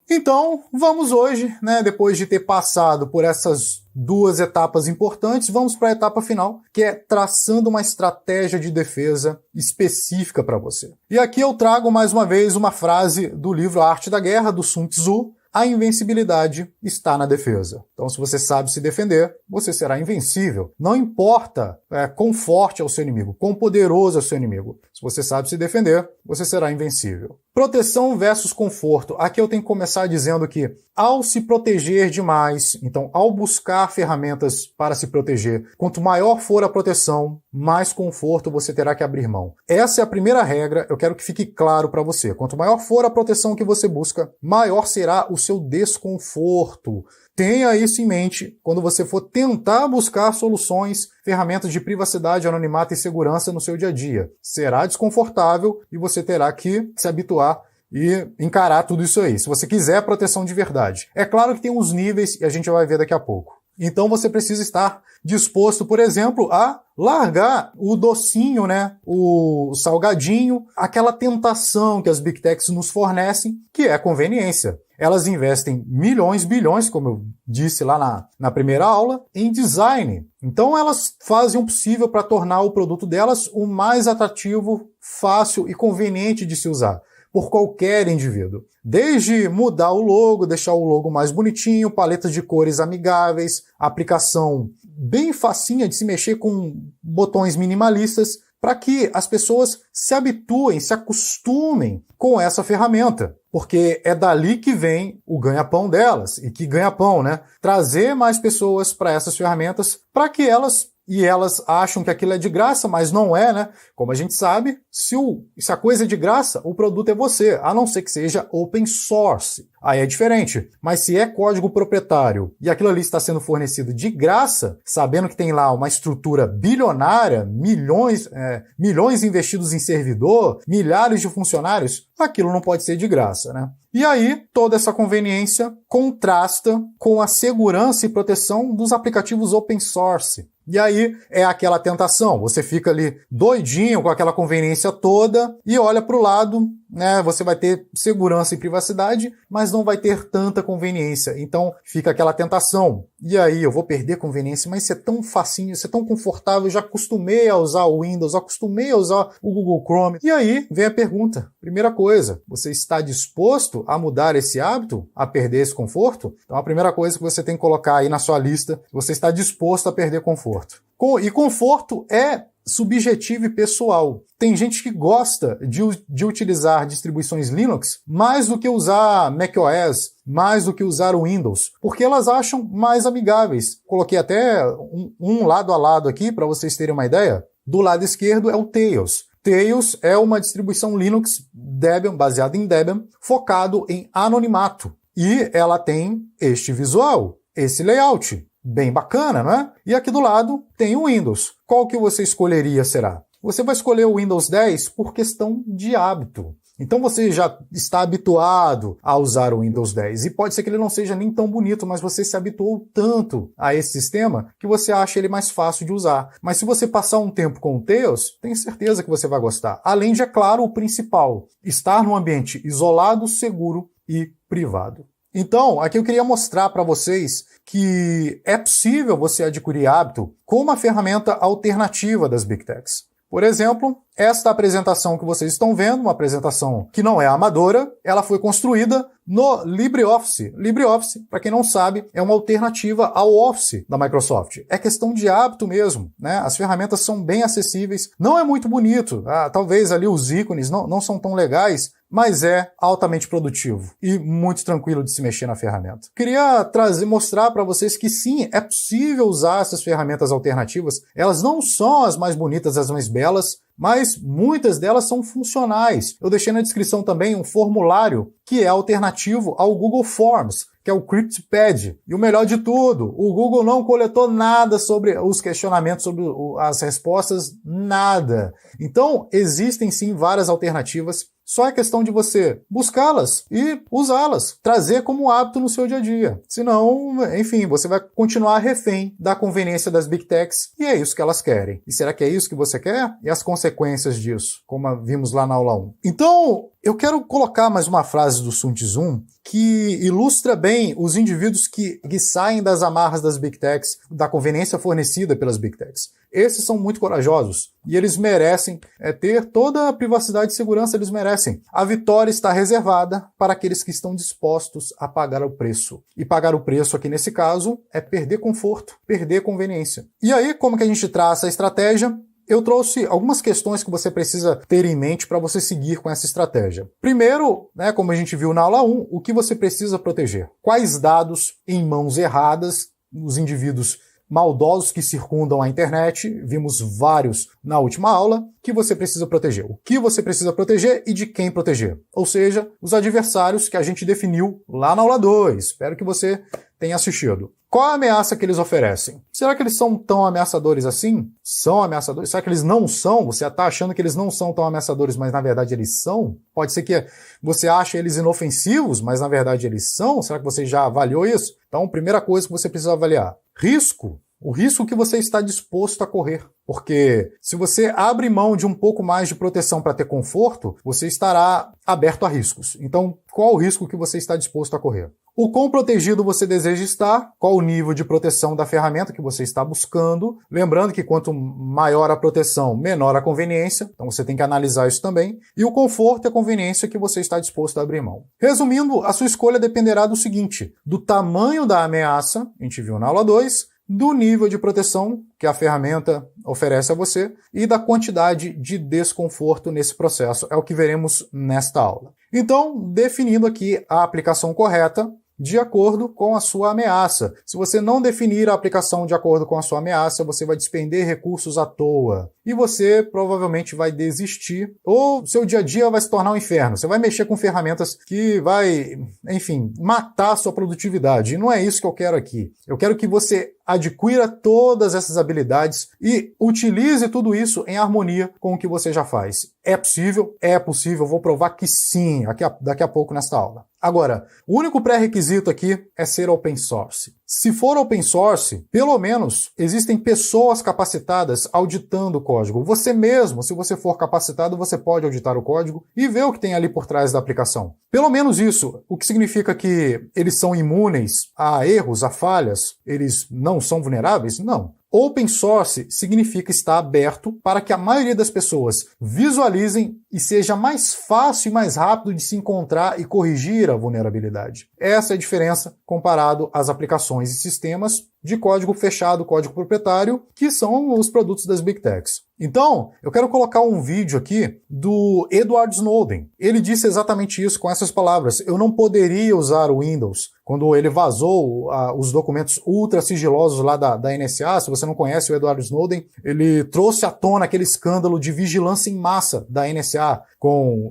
Então, vamos hoje, né, depois de ter passado por essas duas etapas importantes, vamos para a etapa final, que é traçando uma estratégia de defesa específica para você. E aqui eu trago mais uma vez uma frase do livro A Arte da Guerra, do Sun Tzu: a invencibilidade está na defesa. Então, se você sabe se defender, você será invencível. Não importa quão forte é o seu inimigo, quão poderoso é o seu inimigo. Se você sabe se defender, você será invencível. Proteção versus conforto. Aqui eu tenho que começar dizendo que, ao se proteger demais, então, ao buscar ferramentas para se proteger, quanto maior for a proteção, mais conforto você terá que abrir mão. Essa é a primeira regra, eu quero que fique claro para você. Quanto maior for a proteção que você busca, maior será o seu desconforto. Tenha isso em mente quando você for tentar buscar soluções, ferramentas de privacidade, anonimato e segurança no seu dia a dia. Será desconfortável e você terá que se habituar e encarar tudo isso aí, se você quiser proteção de verdade. É claro que tem uns níveis e a gente vai ver daqui a pouco. Então você precisa estar disposto, por exemplo, a largar o docinho, né, o salgadinho, aquela tentação que as Big Techs nos fornecem, que é a conveniência. Elas investem milhões, bilhões, como eu disse lá na primeira aula, em design. Então elas fazem o possível para tornar o produto delas o mais atrativo, fácil e conveniente de se usar por qualquer indivíduo. Desde mudar o logo, deixar o logo mais bonitinho, paletas de cores amigáveis, aplicação bem facinha de se mexer com botões minimalistas, para que as pessoas se habituem, se acostumem com essa ferramenta. Porque é dali que vem o ganha-pão delas. E que ganha-pão, né? Trazer mais pessoas para essas ferramentas para que elas acham que aquilo é de graça, mas não é, né? Como a gente sabe, se a coisa é de graça, o produto é você, a não ser que seja open source. Aí é diferente. Mas se é código proprietário e aquilo ali está sendo fornecido de graça, sabendo que tem lá uma estrutura bilionária, milhões investidos em servidor, milhares de funcionários, aquilo não pode ser de graça, né? E aí, toda essa conveniência contrasta com a segurança e proteção dos aplicativos open source. E aí é aquela tentação, você fica ali doidinho com aquela conveniência toda e olha para o lado, né? Você vai ter segurança e privacidade, mas não vai ter tanta conveniência. Então fica aquela tentação. E aí eu vou perder conveniência, mas isso é tão facinho, isso é tão confortável, eu já acostumei a usar o Windows, acostumei a usar o Google Chrome. E aí vem a pergunta. Primeira coisa, você está disposto a mudar esse hábito, a perder esse conforto? Então a primeira coisa que você tem que colocar aí na sua lista, você está disposto a perder conforto. E conforto é subjetivo e pessoal. Tem gente que gosta de utilizar distribuições Linux mais do que usar macOS, mais do que usar o Windows, porque elas acham mais amigáveis. Coloquei até um lado a lado aqui para vocês terem uma ideia. Do lado esquerdo é o Tails. Tails é uma distribuição Linux Debian, baseada em Debian, focado em anonimato. E ela tem este visual, esse layout. Bem bacana, não é? E aqui do lado tem o Windows. Qual que você escolheria, será? Você vai escolher o Windows 10 por questão de hábito. Então você já está habituado a usar o Windows 10. E pode ser que ele não seja nem tão bonito, mas você se habituou tanto a esse sistema que você acha ele mais fácil de usar. Mas se você passar um tempo com o Tails, tenho certeza que você vai gostar. Além de, é claro, o principal, estar num ambiente isolado, seguro e privado. Então, aqui eu queria mostrar para vocês que é possível você adquirir hábito com uma ferramenta alternativa das Big Techs. Por exemplo, esta apresentação que vocês estão vendo, uma apresentação que não é amadora, ela foi construída no LibreOffice. LibreOffice, para quem não sabe, é uma alternativa ao Office da Microsoft. É questão de hábito mesmo, né? As ferramentas são bem acessíveis, não é muito bonito, talvez ali os ícones não são tão legais, mas é altamente produtivo e muito tranquilo de se mexer na ferramenta. Queria mostrar para vocês que sim, é possível usar essas ferramentas alternativas. Elas não são as mais bonitas, as mais belas, mas muitas delas são funcionais. Eu deixei na descrição também um formulário que é alternativo ao Google Forms, que é o CryptPad. E o melhor de tudo, o Google não coletou nada sobre os questionamentos, sobre as respostas, nada. Então, existem sim várias alternativas, só é questão de você buscá-las e usá-las, trazer como hábito no seu dia a dia. Senão, enfim, você vai continuar refém da conveniência das Big Techs e é isso que elas querem. E será que é isso que você quer? E as consequências disso, como vimos lá na aula 1. Então, Eu quero colocar mais uma frase do Sun Tzu que ilustra bem os indivíduos que saem das amarras das Big Techs, da conveniência fornecida pelas Big Techs. Esses são muito corajosos e eles merecem ter toda a privacidade e segurança, eles merecem. A vitória está reservada para aqueles que estão dispostos a pagar o preço. E pagar o preço aqui nesse caso é perder conforto, perder conveniência. E aí, como que a gente traça a estratégia? Eu trouxe algumas questões que você precisa ter em mente para você seguir com essa estratégia. Primeiro, como a gente viu na aula 1, o que você precisa proteger? Quais dados em mãos erradas, os indivíduos maldosos que circundam a internet, vimos vários na última aula, que você precisa proteger. O que você precisa proteger e de quem proteger. Ou seja, os adversários que a gente definiu lá na aula 2. Espero que você tenha assistido. Qual a ameaça que eles oferecem? Será que eles são tão ameaçadores assim? São ameaçadores? Será que eles não são? Você está achando que eles não são tão ameaçadores, mas na verdade eles são? Pode ser que você ache eles inofensivos, mas na verdade eles são? Será que você já avaliou isso? Então, primeira coisa que você precisa avaliar. Risco. O risco que você está disposto a correr. Porque se você abre mão de um pouco mais de proteção para ter conforto, você estará aberto a riscos. Então, qual o risco que você está disposto a correr? O quão protegido você deseja estar, qual o nível de proteção da ferramenta que você está buscando. Lembrando que quanto maior a proteção, menor a conveniência. Então você tem que analisar isso também. E o conforto e a conveniência que você está disposto a abrir mão. Resumindo, a sua escolha dependerá do seguinte: do tamanho da ameaça, a gente viu na aula 2, do nível de proteção que a ferramenta oferece a você e da quantidade de desconforto nesse processo. É o que veremos nesta aula. Então, definindo aqui a aplicação correta de acordo com a sua ameaça. Se você não definir a aplicação de acordo com a sua ameaça, você vai despender recursos à toa. E você provavelmente vai desistir, ou seu dia a dia vai se tornar um inferno. Você vai mexer com ferramentas que vai, enfim, matar a sua produtividade. E não é isso que eu quero aqui. Eu quero que você adquira todas essas habilidades e utilize tudo isso em harmonia com o que você já faz. É possível? É possível. Vou provar que sim, daqui a pouco nesta aula. Agora, o único pré-requisito aqui é ser open source. Se for open source, pelo menos existem pessoas capacitadas auditando o código. Você mesmo, se você for capacitado, você pode auditar o código e ver o que tem ali por trás da aplicação. Pelo menos isso, o que significa que eles são imunes a erros, a falhas, eles não são vulneráveis? Não. Open source significa estar aberto para que a maioria das pessoas visualizem e seja mais fácil e mais rápido de se encontrar e corrigir a vulnerabilidade. Essa é a diferença comparado às aplicações e sistemas de código fechado, código proprietário, que são os produtos das Big Techs. Então, eu quero colocar um vídeo aqui do Edward Snowden. Ele disse exatamente isso com essas palavras: eu não poderia usar o Windows. Quando ele vazou os documentos ultra sigilosos lá da NSA, se você não conhece o Edward Snowden, ele trouxe à tona aquele escândalo de vigilância em massa da NSA, com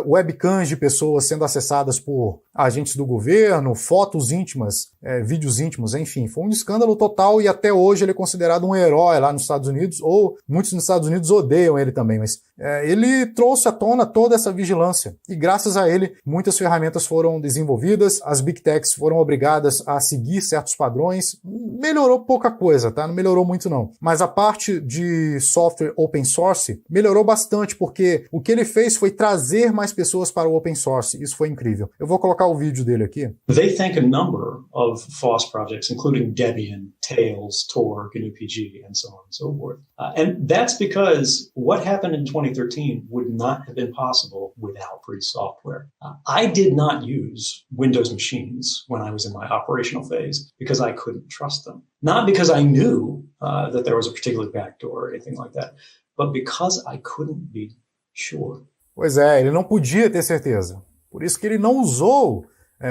webcams de pessoas sendo acessadas por agentes do governo, fotos íntimas, vídeos íntimos, enfim. Foi um escândalo total e até hoje ele é considerado um herói lá nos Estados Unidos, ou muitos nos Estados Unidos odeiam ele também, mas ele trouxe à tona toda essa vigilância e graças a ele muitas ferramentas foram desenvolvidas, as Big Techs foram obrigadas a seguir certos padrões. Melhorou pouca coisa, tá? Não melhorou muito não. Mas a parte de software open source melhorou bastante, porque o que ele fez foi trazer mais pessoas para o open source. Isso foi incrível. Eu vou colocar o vídeo dele aqui. They thank a number of FOSS projects, including Debian, Tails, Tor, GNU-PG, and so on and so forth. And that's because what happened in 2013 would not have been possible without free software. I did not use Windows machines when I was in my operational phase because I couldn't trust them. Not because I knew that there was a particular backdoor or anything like that, but because I couldn't be sure. Pois é, ele não podia ter certeza. Por isso que ele não usou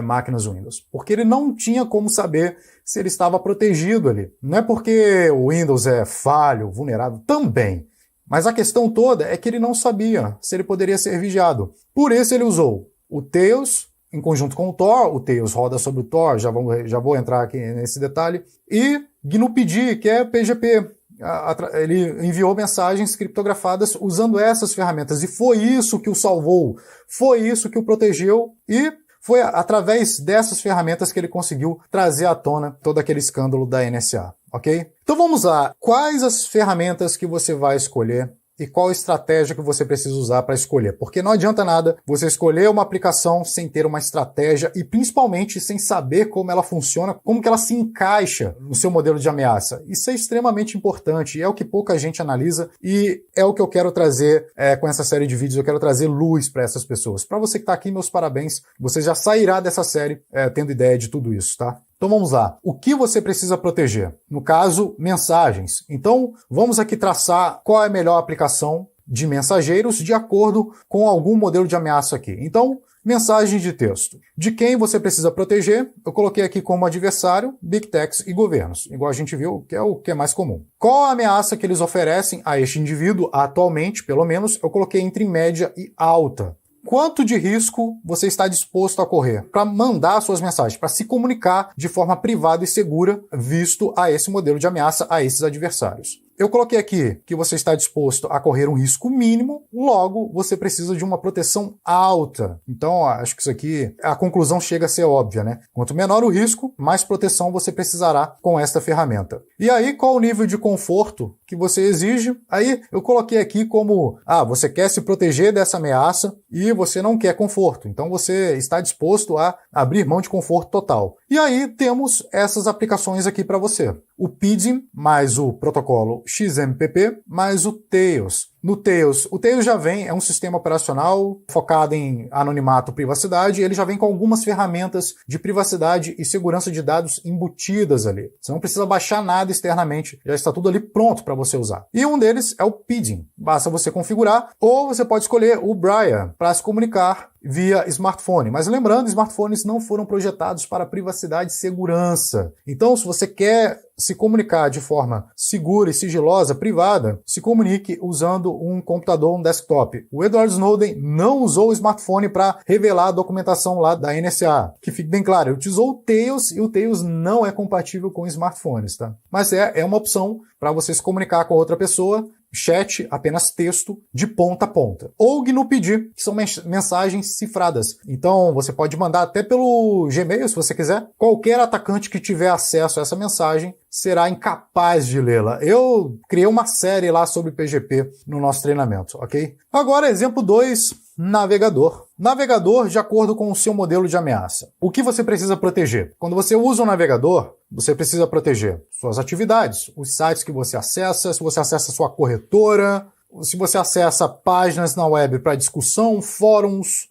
máquinas Windows, porque ele não tinha como saber se ele estava protegido ali. Não é porque o Windows é falho, vulnerável, também. Mas a questão toda é que ele não sabia se ele poderia ser vigiado. Por isso ele usou o Tails, em conjunto com o Tor. O Tails roda sobre o Tor, já vou entrar aqui nesse detalhe. E GNU-PG, que é PGP. Ele enviou mensagens criptografadas usando essas ferramentas. E foi isso que o salvou, foi isso que o protegeu e foi através dessas ferramentas que ele conseguiu trazer à tona todo aquele escândalo da NSA, ok? Então vamos lá. Quais as ferramentas que você vai escolher e qual estratégia que você precisa usar para escolher. Porque não adianta nada você escolher uma aplicação sem ter uma estratégia e principalmente sem saber como ela funciona, como que ela se encaixa no seu modelo de ameaça. Isso é extremamente importante e é o que pouca gente analisa e é o que eu quero trazer com essa série de vídeos. Eu quero trazer luz para essas pessoas. Para você que está aqui, meus parabéns. Você já sairá dessa série tendo ideia de tudo isso, tá? Então vamos lá. O que você precisa proteger? No caso, mensagens. Então vamos aqui traçar qual é a melhor aplicação de mensageiros de acordo com algum modelo de ameaça aqui. Então, mensagem de texto. De quem você precisa proteger? Eu coloquei aqui como adversário, Big Techs e governos, igual a gente viu, que é o que é mais comum. Qual a ameaça que eles oferecem a este indivíduo atualmente, pelo menos, eu coloquei entre média e alta. Quanto de risco você está disposto a correr para mandar suas mensagens, para se comunicar de forma privada e segura, visto a esse modelo de ameaça, a esses adversários? Eu coloquei aqui que você está disposto a correr um risco mínimo, logo você precisa de uma proteção alta. Então, acho que isso aqui, a conclusão chega a ser óbvia, né? Quanto menor o risco, mais proteção você precisará com esta ferramenta. E aí, qual o nível de conforto que você exige? Aí, eu coloquei aqui como, você quer se proteger dessa ameaça e você não quer conforto. Então, você está disposto a abrir mão de conforto total. E aí, temos essas aplicações aqui para você. O PIDIM mais o protocolo XMPP mais o Tails. No Tails, o Tails já vem, é um sistema operacional focado em anonimato e privacidade, e ele já vem com algumas ferramentas de privacidade e segurança de dados embutidas ali. Você não precisa baixar nada externamente, já está tudo ali pronto para você usar. E um deles é o PIDIM. Basta você configurar, ou você pode escolher o Briar para se comunicar via smartphone. Mas lembrando, smartphones não foram projetados para privacidade e segurança. Então, se você quer se comunicar de forma segura e sigilosa, privada, se comunique usando um computador, um desktop. O Edward Snowden não usou o smartphone para revelar a documentação lá da NSA. Que fique bem claro, ele utilizou o Tails e o Tails não é compatível com smartphones, tá? Mas é uma opção para você se comunicar com outra pessoa. Chat, apenas texto, de ponta a ponta. Ou GNU-PG, que são mensagens cifradas. Então, você pode mandar até pelo Gmail, se você quiser. Qualquer atacante que tiver acesso a essa mensagem será incapaz de lê-la. Eu criei uma série lá sobre PGP no nosso treinamento, ok? Agora, exemplo 2, navegador. Navegador de acordo com o seu modelo de ameaça. O que você precisa proteger? Quando você usa um navegador, você precisa proteger suas atividades, os sites que você acessa, se você acessa sua corretora, se você acessa páginas na web para discussão, fóruns,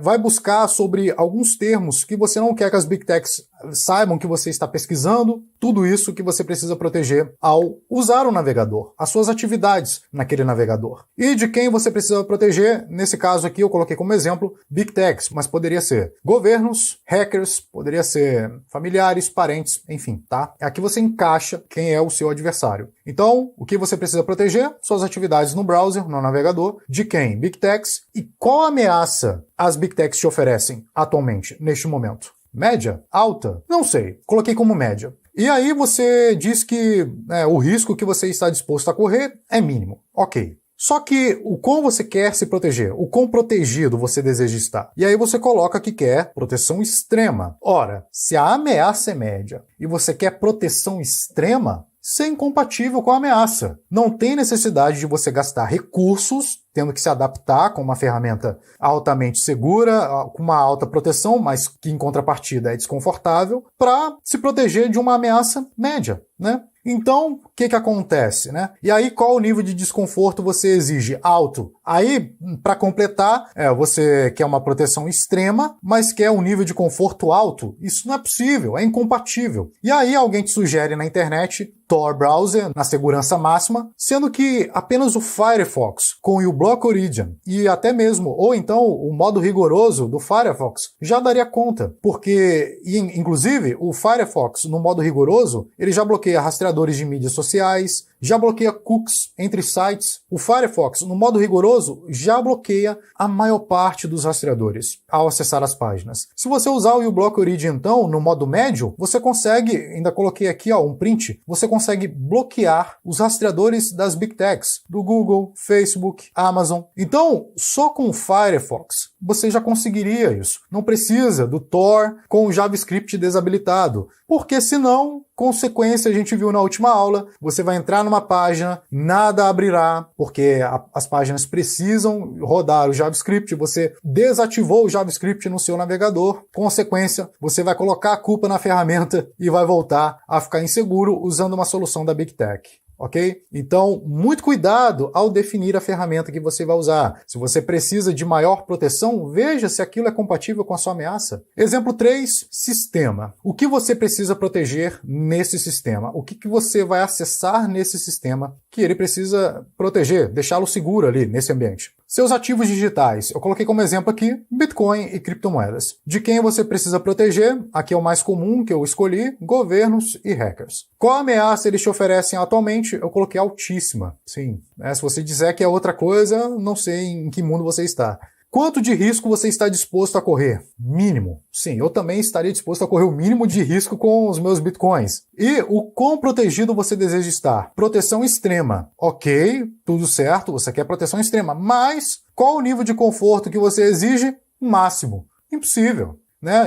vai buscar sobre alguns termos que você não quer que as Big Techs saibam que você está pesquisando, tudo isso que você precisa proteger ao usar o navegador, as suas atividades naquele navegador. E de quem você precisa proteger, nesse caso aqui eu coloquei como exemplo Big Techs, mas poderia ser governos, hackers, poderia ser familiares, parentes, enfim, tá? Aqui você encaixa quem é o seu adversário. Então, o que você precisa proteger? Suas atividades no browser, no navegador, de quem? Big Techs. E qual ameaça as Big Techs te oferecem atualmente, neste momento? Média? Alta? Não sei. Coloquei como média. E aí você diz que o risco que você está disposto a correr é mínimo. Ok. Só que o quão você quer se proteger? O quão protegido você deseja estar? E aí você coloca que quer proteção extrema. Ora, se a ameaça é média e você quer proteção extrema, isso é incompatível com a ameaça. Não tem necessidade de você gastar recursos, tendo que se adaptar com uma ferramenta altamente segura, com uma alta proteção, mas que em contrapartida é desconfortável, para se proteger de uma ameaça média, né? Então, o que acontece, né? E aí, qual o nível de desconforto você exige? Alto. Aí, para completar, você quer uma proteção extrema, mas quer um nível de conforto alto? Isso não é possível, é incompatível. E aí, alguém te sugere na internet Tor Browser na segurança máxima, sendo que apenas o Firefox com o uBlock Origin e até mesmo, ou então o modo rigoroso do Firefox já daria conta, porque, inclusive, o Firefox no modo rigoroso, ele já bloqueia rastreadores de mídias sociais, já bloqueia cookies entre sites. O Firefox, no modo rigoroso, já bloqueia a maior parte dos rastreadores ao acessar as páginas. Se você usar o uBlock Origin, então, no modo médio, você consegue, ainda coloquei aqui um print, você consegue bloquear os rastreadores das Big Techs, do Google, Facebook, Amazon. Então, só com o Firefox, você já conseguiria isso. Não precisa do Tor com o JavaScript desabilitado, porque senão Consequência, a gente viu na última aula, você vai entrar numa página, nada abrirá, porque as páginas precisam rodar o JavaScript, você desativou o JavaScript no seu navegador. Consequência, você vai colocar a culpa na ferramenta e vai voltar a ficar inseguro usando uma solução da Big Tech. Ok? Então, muito cuidado ao definir a ferramenta que você vai usar. Se você precisa de maior proteção, veja se aquilo é compatível com a sua ameaça. Exemplo 3, sistema. O que você precisa proteger nesse sistema? O que você vai acessar nesse sistema que ele precisa proteger, deixá-lo seguro ali nesse ambiente? Seus ativos digitais. Eu coloquei como exemplo aqui Bitcoin e criptomoedas. De quem você precisa proteger? Aqui é o mais comum que eu escolhi, governos e hackers. Qual ameaça eles te oferecem atualmente? Eu coloquei altíssima. Sim, se você dizer que é outra coisa, não sei em que mundo você está. Quanto de risco você está disposto a correr? Mínimo. Sim, eu também estaria disposto a correr o mínimo de risco com os meus bitcoins. E o quão protegido você deseja estar? Proteção extrema. Ok, tudo certo, você quer proteção extrema, mas qual o nível de conforto que você exige? Máximo. Impossível.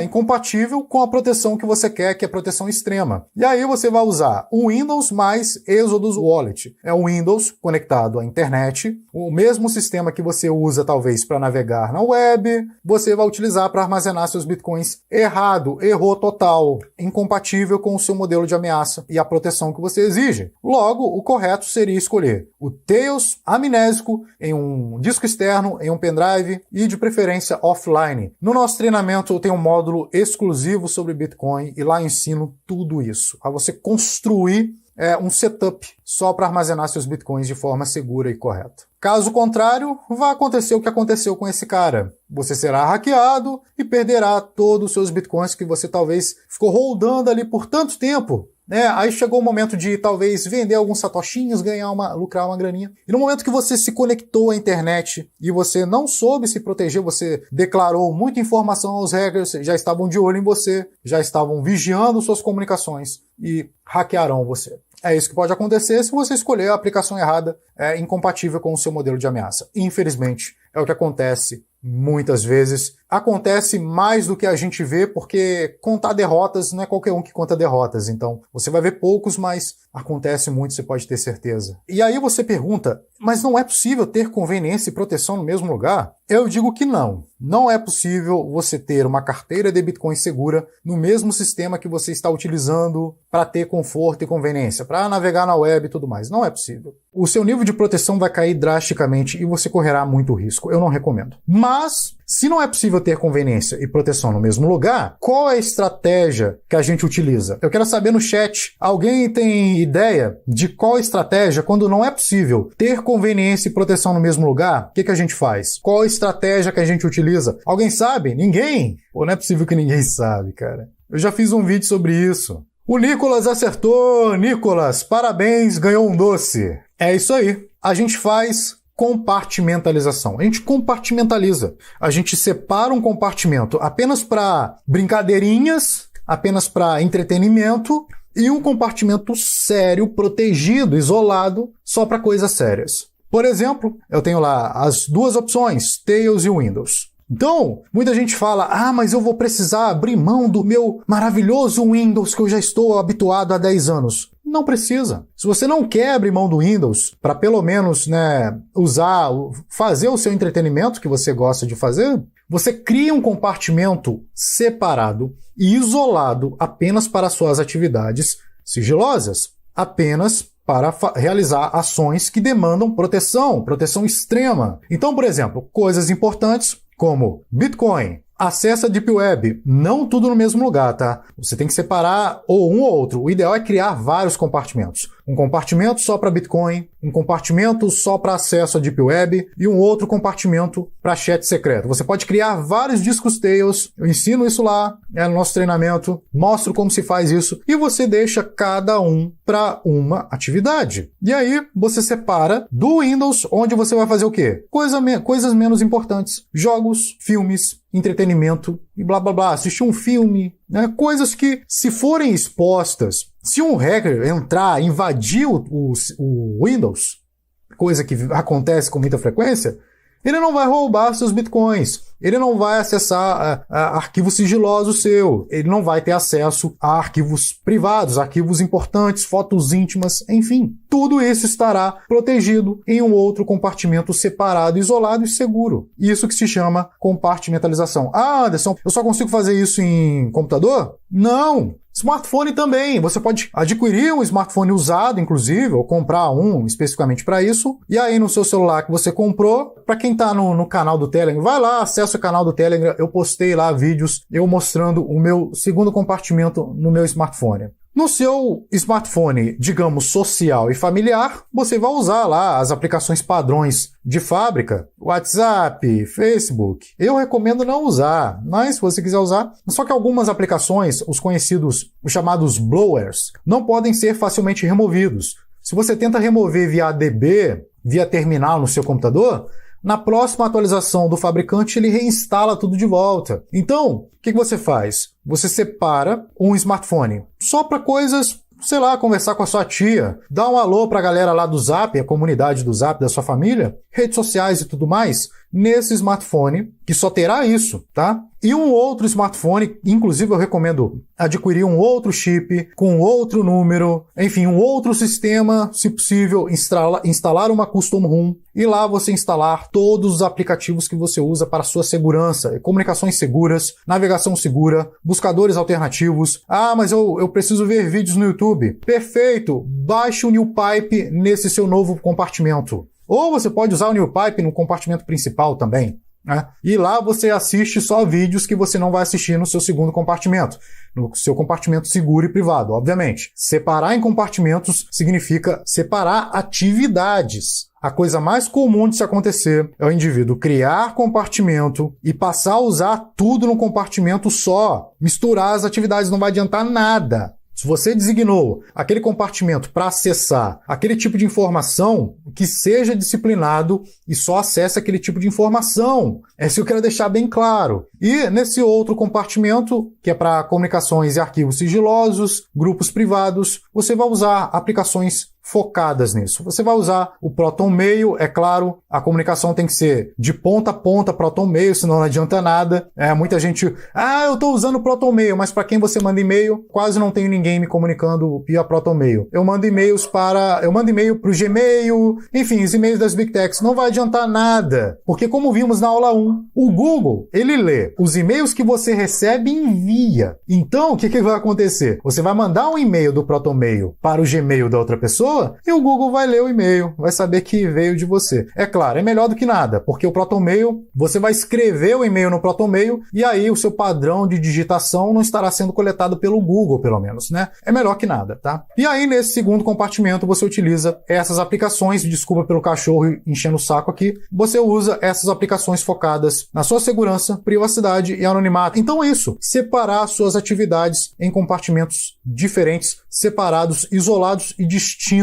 Incompatível com a proteção que você quer, que é proteção extrema. E aí você vai usar o Windows mais Exodus Wallet. É o Windows conectado à internet, o mesmo sistema que você usa talvez para navegar na web, você vai utilizar para armazenar seus bitcoins. Errou total, incompatível com o seu modelo de ameaça e a proteção que você exige. Logo, o correto seria escolher o Tails amnésico em um disco externo, em um pendrive e de preferência offline. No nosso treinamento eu tenho um módulo exclusivo sobre Bitcoin e lá eu ensino tudo isso. A você construir um setup só para armazenar seus Bitcoins de forma segura e correta. Caso contrário, vai acontecer o que aconteceu com esse cara. Você será hackeado e perderá todos os seus Bitcoins que você talvez ficou holdando ali por tanto tempo. Aí chegou o momento de talvez vender alguns satoshinhos, lucrar uma graninha. E no momento que você se conectou à internet e você não soube se proteger, você declarou muita informação aos hackers, já estavam de olho em você, já estavam vigiando suas comunicações e hackearão você. É isso que pode acontecer se você escolher a aplicação errada, incompatível com o seu modelo de ameaça. Infelizmente, é o que acontece muitas vezes. Acontece mais do que a gente vê, porque contar derrotas não é qualquer um que conta derrotas. Então, você vai ver poucos, mas acontece muito, você pode ter certeza. E aí você pergunta, mas não é possível ter conveniência e proteção no mesmo lugar? Eu digo que não. Não é possível você ter uma carteira de Bitcoin segura no mesmo sistema que você está utilizando para ter conforto e conveniência, para navegar na web e tudo mais. Não é possível. O seu nível de proteção vai cair drasticamente e você correrá muito risco. Eu não recomendo. Mas, se não é possível ter conveniência e proteção no mesmo lugar, qual é a estratégia que a gente utiliza? Eu quero saber no chat, alguém tem ideia de qual estratégia, quando não é possível ter conveniência e proteção no mesmo lugar, o que a gente faz? Qual a estratégia que a gente utiliza? Alguém sabe? Ninguém? Pô, não é possível que ninguém sabe, cara. Eu já fiz um vídeo sobre isso. O Nicolas acertou! Nicolas, parabéns, ganhou um doce. É isso aí. A gente faz compartimentalização. A gente compartimentaliza. A gente separa um compartimento apenas para brincadeirinhas, apenas para entretenimento, e um compartimento sério, protegido, isolado, só para coisas sérias. Por exemplo, eu tenho lá as duas opções, Tails e Windows. Então, muita gente fala, mas eu vou precisar abrir mão do meu maravilhoso Windows que eu já estou habituado há 10 anos. Não precisa. Se você não quer abrir mão do Windows para pelo menos fazer o seu entretenimento que você gosta de fazer, você cria um compartimento separado e isolado apenas para suas atividades sigilosas, apenas para realizar ações que demandam proteção extrema. Então, por exemplo, coisas importantes como Bitcoin, acesso a Deep Web, não tudo no mesmo lugar, tá? Você tem que separar ou um ou outro. O ideal é criar vários compartimentos. Um compartimento só para Bitcoin, um compartimento só para acesso a Deep Web e um outro compartimento para chat secreto. Você pode criar vários discos Tails, eu ensino isso lá, no nosso treinamento, mostro como se faz isso e você deixa cada um para uma atividade. E aí você separa do Windows, onde você vai fazer o quê? Coisas menos importantes. Jogos, filmes, entretenimento e blá blá blá, assistir um filme, coisas que, se forem expostas, se um hacker entrar, invadir o Windows, coisa que acontece com muita frequência, Ele não vai roubar seus bitcoins. Ele não vai acessar arquivos sigilosos seu. Ele não vai ter acesso a arquivos privados, arquivos importantes, fotos íntimas, enfim. Tudo isso estará protegido em um outro compartimento separado, isolado e seguro. Isso que se chama compartimentalização. Ah, Anderson, eu só consigo fazer isso em computador? Não! Smartphone também. Você pode adquirir um smartphone usado, inclusive, ou comprar um especificamente para isso. E aí no seu celular que você comprou, para quem está no canal do Telegram, vai lá, acessa o canal do Telegram. Eu postei lá vídeos eu mostrando o meu segundo compartimento no meu smartphone. No seu smartphone, digamos, social e familiar, você vai usar lá as aplicações padrões de fábrica, WhatsApp, Facebook. Eu recomendo não usar, mas se você quiser usar, só que algumas aplicações, os chamados blowers, não podem ser facilmente removidos. Se você tenta remover via ADB, via terminal no seu computador, na próxima atualização do fabricante, ele reinstala tudo de volta. Então, o que você faz? Você separa um smartphone só para coisas, sei lá, conversar com a sua tia, dar um alô para a galera lá do Zap, a comunidade do Zap da sua família, redes sociais e tudo mais, nesse smartphone, que só terá isso, tá? E um outro smartphone, inclusive eu recomendo adquirir um outro chip, com outro número, enfim, um outro sistema, se possível, instalar uma custom ROM, e lá você instalar todos os aplicativos que você usa para sua segurança, comunicações seguras, navegação segura, buscadores alternativos. Ah, mas eu preciso ver vídeos no YouTube. Perfeito! Baixe o NewPipe nesse seu novo compartimento. Ou você pode usar o NewPipe no compartimento principal também, né? E lá você assiste só vídeos que você não vai assistir no seu segundo compartimento, no seu compartimento seguro e privado, obviamente. Separar em compartimentos significa separar atividades. A coisa mais comum de se acontecer é o indivíduo criar compartimento e passar a usar tudo num compartimento só. Misturar as atividades não vai adiantar nada. Se você designou aquele compartimento para acessar aquele tipo de informação, que seja disciplinado e só acesse aquele tipo de informação. Isso eu quero deixar bem claro. E nesse outro compartimento, que é para comunicações e arquivos sigilosos, grupos privados, você vai usar aplicações focadas nisso. Você vai usar o ProtonMail, é claro, a comunicação tem que ser de ponta a ponta ProtonMail, senão não adianta nada. Muita gente, eu estou usando o ProtonMail, mas para quem você manda e-mail, quase não tenho ninguém me comunicando via ProtonMail. Eu mando e-mail para o Gmail, enfim, os e-mails das Big Techs, não vai adiantar nada, porque como vimos na aula 1, o Google, ele lê os e-mails que você recebe e envia. Então, o que vai acontecer? Você vai mandar um e-mail do ProtonMail para o Gmail da outra pessoa, e o Google vai ler o e-mail, vai saber que veio de você. É claro, é melhor do que nada, porque o ProtonMail, você vai escrever o e-mail no ProtonMail e aí o seu padrão de digitação não estará sendo coletado pelo Google, pelo menos, né? É melhor que nada, tá? E aí, nesse segundo compartimento, você utiliza essas aplicações, desculpa pelo cachorro enchendo o saco aqui, você usa essas aplicações focadas na sua segurança, privacidade e anonimato. Então é isso, separar suas atividades em compartimentos diferentes, separados, isolados e distintos.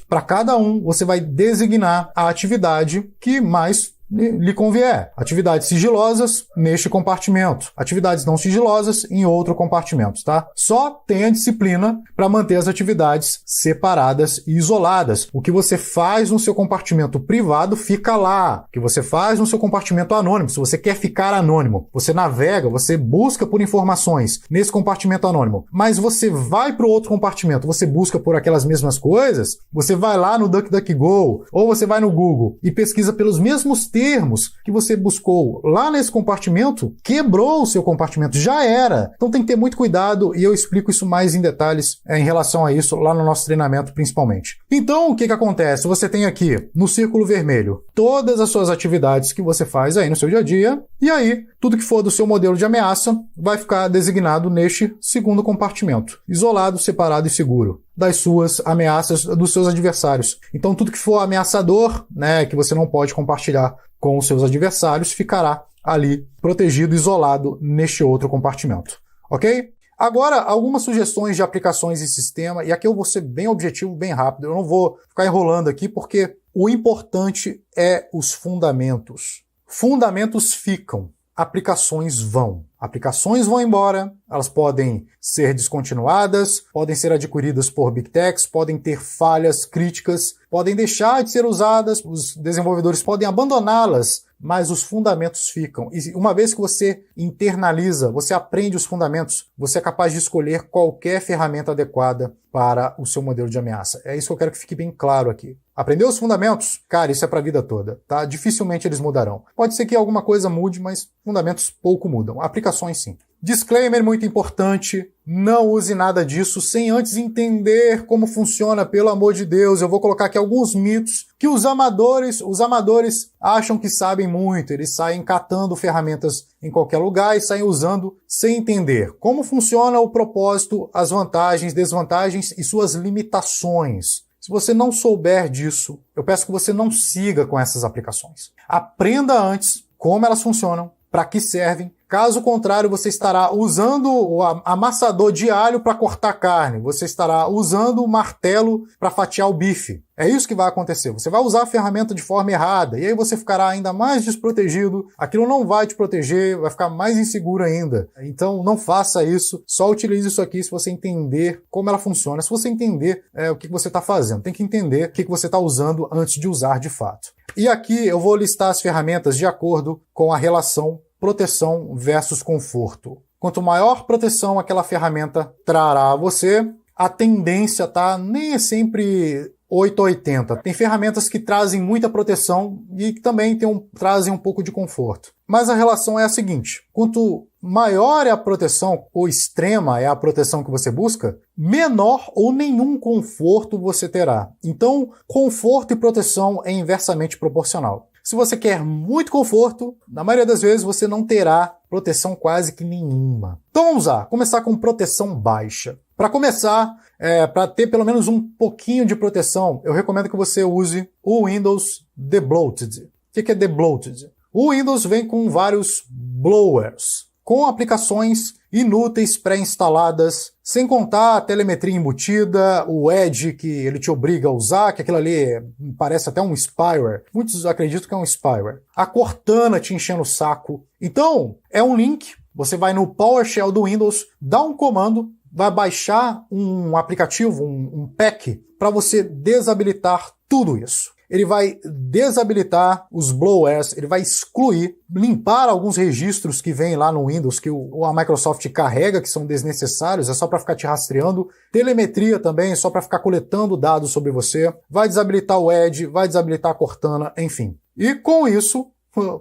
Para cada um, você vai designar a atividade que mais lhe convier. Atividades sigilosas neste compartimento. Atividades não sigilosas em outro compartimento, tá? Só tenha disciplina para manter as atividades separadas e isoladas. O que você faz no seu compartimento privado fica lá. O que você faz no seu compartimento anônimo, se você quer ficar anônimo, você navega, você busca por informações nesse compartimento anônimo, mas você vai para o outro compartimento, você busca por aquelas mesmas coisas, você vai lá no DuckDuckGo ou você vai no Google e pesquisa pelos mesmos termos que você buscou lá nesse compartimento, quebrou o seu compartimento, já era. Então tem que ter muito cuidado e eu explico isso mais em detalhes em relação a isso lá no nosso treinamento principalmente. Então o que acontece? Você tem aqui no círculo vermelho todas as suas atividades que você faz aí no seu dia a dia e aí tudo que for do seu modelo de ameaça vai ficar designado neste segundo compartimento, isolado, separado e seguro das suas ameaças, dos seus adversários. Então tudo que for ameaçador, né, que você não pode compartilhar com os seus adversários, ficará ali protegido, isolado neste outro compartimento. Ok? Agora, algumas sugestões de aplicações e sistema, e aqui eu vou ser bem objetivo, bem rápido, eu não vou ficar enrolando aqui, porque o importante é os fundamentos. Fundamentos ficam, aplicações vão. Aplicações vão embora, elas podem ser descontinuadas, podem ser adquiridas por Big Techs, podem ter falhas críticas, podem deixar de ser usadas, os desenvolvedores podem abandoná-las mas os fundamentos ficam. E uma vez que você internaliza, você aprende os fundamentos, você é capaz de escolher qualquer ferramenta adequada para o seu modelo de ameaça. É isso que eu quero que fique bem claro aqui. Aprendeu os fundamentos? Cara, isso é para a vida toda, tá? Dificilmente eles mudarão. Pode ser que alguma coisa mude, mas fundamentos pouco mudam. Aplicações sim. Disclaimer muito importante, não use nada disso sem antes entender como funciona, pelo amor de Deus. Eu vou colocar aqui alguns mitos que os amadores acham que sabem muito. Eles saem catando ferramentas em qualquer lugar e saem usando sem entender como funciona o propósito, as vantagens, desvantagens e suas limitações. Se você não souber disso, eu peço que você não siga com essas aplicações. Aprenda antes como elas funcionam, para que servem. Caso contrário, você estará usando o amassador de alho para cortar carne. Você estará usando o martelo para fatiar o bife. É isso que vai acontecer. Você vai usar a ferramenta de forma errada. E aí você ficará ainda mais desprotegido. Aquilo não vai te proteger, vai ficar mais inseguro ainda. Então não faça isso. Só utilize isso aqui se você entender como ela funciona. Se você entender o que você está fazendo. Tem que entender o que você está usando antes de usar de fato. E aqui eu vou listar as ferramentas de acordo com a relação proteção versus conforto. Quanto maior proteção aquela ferramenta trará a você, a tendência nem é sempre 880. Tem ferramentas que trazem muita proteção e que também trazem um pouco de conforto. Mas a relação é a seguinte: quanto maior é a proteção, ou extrema é a proteção que você busca, menor ou nenhum conforto você terá. Então, conforto e proteção é inversamente proporcional. Se você quer muito conforto, na maioria das vezes você não terá proteção quase que nenhuma. Então vamos lá, começar com proteção baixa. Para começar, para ter pelo menos um pouquinho de proteção, eu recomendo que você use o Windows Debloated. O que é Debloated? O Windows vem com vários blowers, com aplicações inúteis pré-instaladas, sem contar a telemetria embutida, o Edge que ele te obriga a usar, que aquilo ali parece até um spyware. Muitos acreditam que é um spyware. A Cortana te enchendo o saco. Então, é um link, você vai no PowerShell do Windows, dá um comando, vai baixar um aplicativo, um pack, para você desabilitar tudo isso. Ele vai desabilitar os blowers, ele vai excluir, limpar alguns registros que vêm lá no Windows que a Microsoft carrega, que são desnecessários, é só para ficar te rastreando. Telemetria também, só para ficar coletando dados sobre você. Vai desabilitar o Edge, vai desabilitar a Cortana, enfim. E com isso,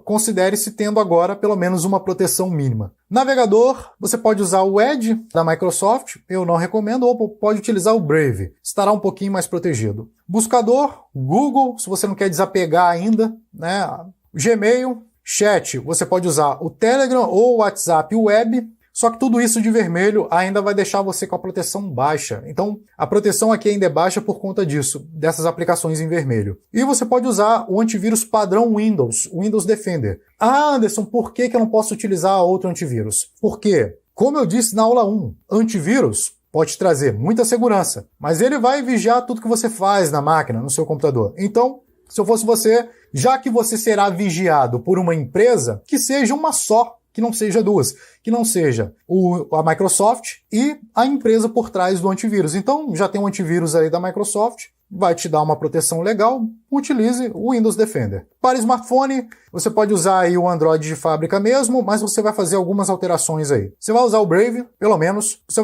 considere-se tendo agora pelo menos uma proteção mínima. Navegador, você pode usar o Edge da Microsoft, eu não recomendo, ou pode utilizar o Brave, estará um pouquinho mais protegido. Buscador, Google, se você não quer desapegar ainda, né? Gmail, chat, você pode usar o Telegram ou o WhatsApp Web, só que tudo isso de vermelho ainda vai deixar você com a proteção baixa. Então, a proteção aqui ainda é baixa por conta disso, dessas aplicações em vermelho. E você pode usar o antivírus padrão Windows, o Windows Defender. Ah, Anderson, por que eu não posso utilizar outro antivírus? Por quê? Como eu disse na aula 1, antivírus pode trazer muita segurança, mas ele vai vigiar tudo que você faz na máquina, no seu computador. Então, se eu fosse você, já que você será vigiado por uma empresa, que seja uma só, que não seja duas, que não seja a Microsoft e a empresa por trás do antivírus. Então, já tem um antivírus aí da Microsoft, vai te dar uma proteção legal, utilize o Windows Defender. Para smartphone, você pode usar aí o Android de fábrica mesmo, mas você vai fazer algumas alterações aí. Você vai usar o Brave, pelo menos. Você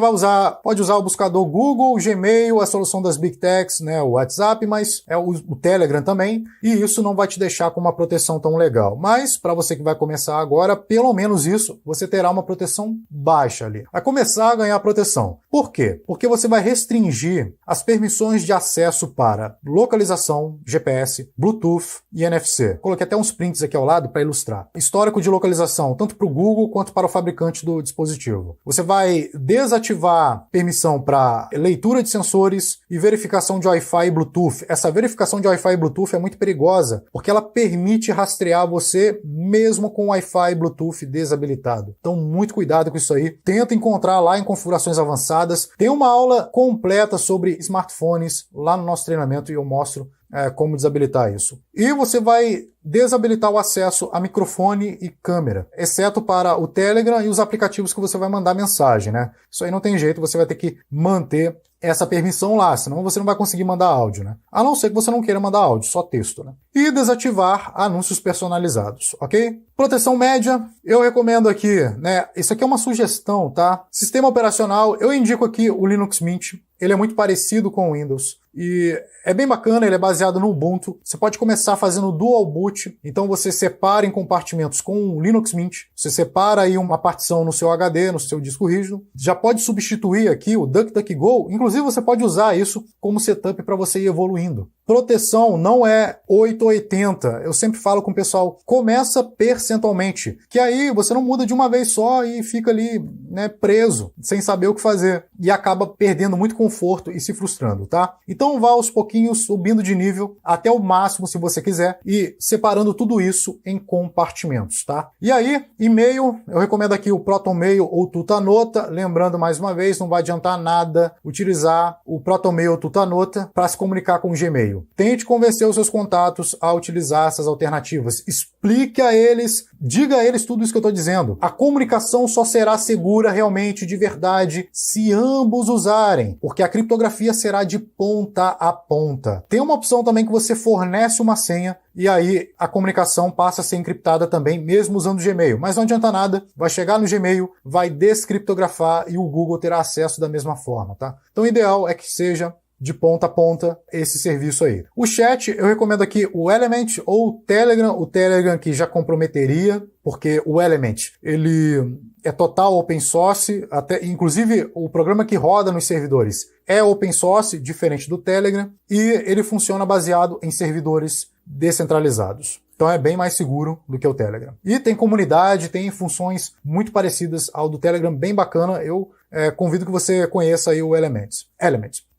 pode usar o buscador Google, Gmail, a solução das Big Techs, né, o WhatsApp, mas é o Telegram também, e isso não vai te deixar com uma proteção tão legal. Mas, para você que vai começar agora, pelo menos isso, você terá uma proteção baixa ali. Vai começar a ganhar proteção. Por quê? Porque você vai restringir as permissões de acesso para localização, GPS, Bluetooth e NFC. Coloquei até uns prints aqui ao lado para ilustrar. Histórico de localização, tanto para o Google quanto para o fabricante do dispositivo. Você vai desativar permissão para leitura de sensores e verificação de Wi-Fi e Bluetooth. Essa verificação de Wi-Fi e Bluetooth é muito perigosa, porque ela permite rastrear você mesmo com Wi-Fi e Bluetooth desabilitado. Então, muito cuidado com isso aí. Tenta encontrar lá em configurações avançadas. Tem uma aula completa sobre smartphones lá no nosso treinamento e eu mostro como desabilitar isso. E você vai desabilitar o acesso a microfone e câmera, exceto para o Telegram e os aplicativos que você vai mandar mensagem, né? Isso aí não tem jeito, você vai ter que manter essa permissão lá, senão você não vai conseguir mandar áudio, né? A não ser que você não queira mandar áudio, só texto, né? E desativar anúncios personalizados, ok? Proteção média, eu recomendo aqui, né? Isso aqui é uma sugestão, tá? Sistema operacional, eu indico aqui o Linux Mint. Ele é muito parecido com o Windows e é bem bacana, ele é baseado no Ubuntu. Você pode começar fazendo dual boot, então você separa em compartimentos com o Linux Mint, você separa aí uma partição no seu HD, no seu disco rígido. Já pode substituir aqui o DuckDuckGo, inclusive você pode usar isso como setup para você ir evoluindo. Proteção não é 880, eu sempre falo com o pessoal, começa percentualmente, que aí você não muda de uma vez só e fica ali, né, preso, sem saber o que fazer, e acaba perdendo muito conforto e se frustrando, tá? Então vá aos pouquinhos subindo de nível até o máximo se você quiser e separando tudo isso em compartimentos, tá? E aí, e-mail, eu recomendo aqui o ProtonMail ou Tutanota, lembrando mais uma vez, não vai adiantar nada utilizar o ProtonMail ou Tutanota para se comunicar com o Gmail. Tente convencer os seus contatos a utilizar essas alternativas. Explique a eles, diga a eles tudo isso que eu estou dizendo. A comunicação só será segura realmente, de verdade, se ambos usarem, porque a criptografia será de ponta a ponta. Tem uma opção também que você fornece uma senha e aí a comunicação passa a ser encriptada também, mesmo usando o Gmail. Mas não adianta nada, vai chegar no Gmail, vai descriptografar e o Google terá acesso da mesma forma, tá? Então o ideal é que seja de ponta a ponta esse serviço aí. O chat, eu recomendo aqui o Element ou o Telegram que já comprometeria, porque o Element, ele é total open source, até inclusive o programa que roda nos servidores é open source, diferente do Telegram, e ele funciona baseado em servidores descentralizados. Então é bem mais seguro do que o Telegram. E tem comunidade, tem funções muito parecidas ao do Telegram, bem bacana. Eu convido que você conheça aí o Element.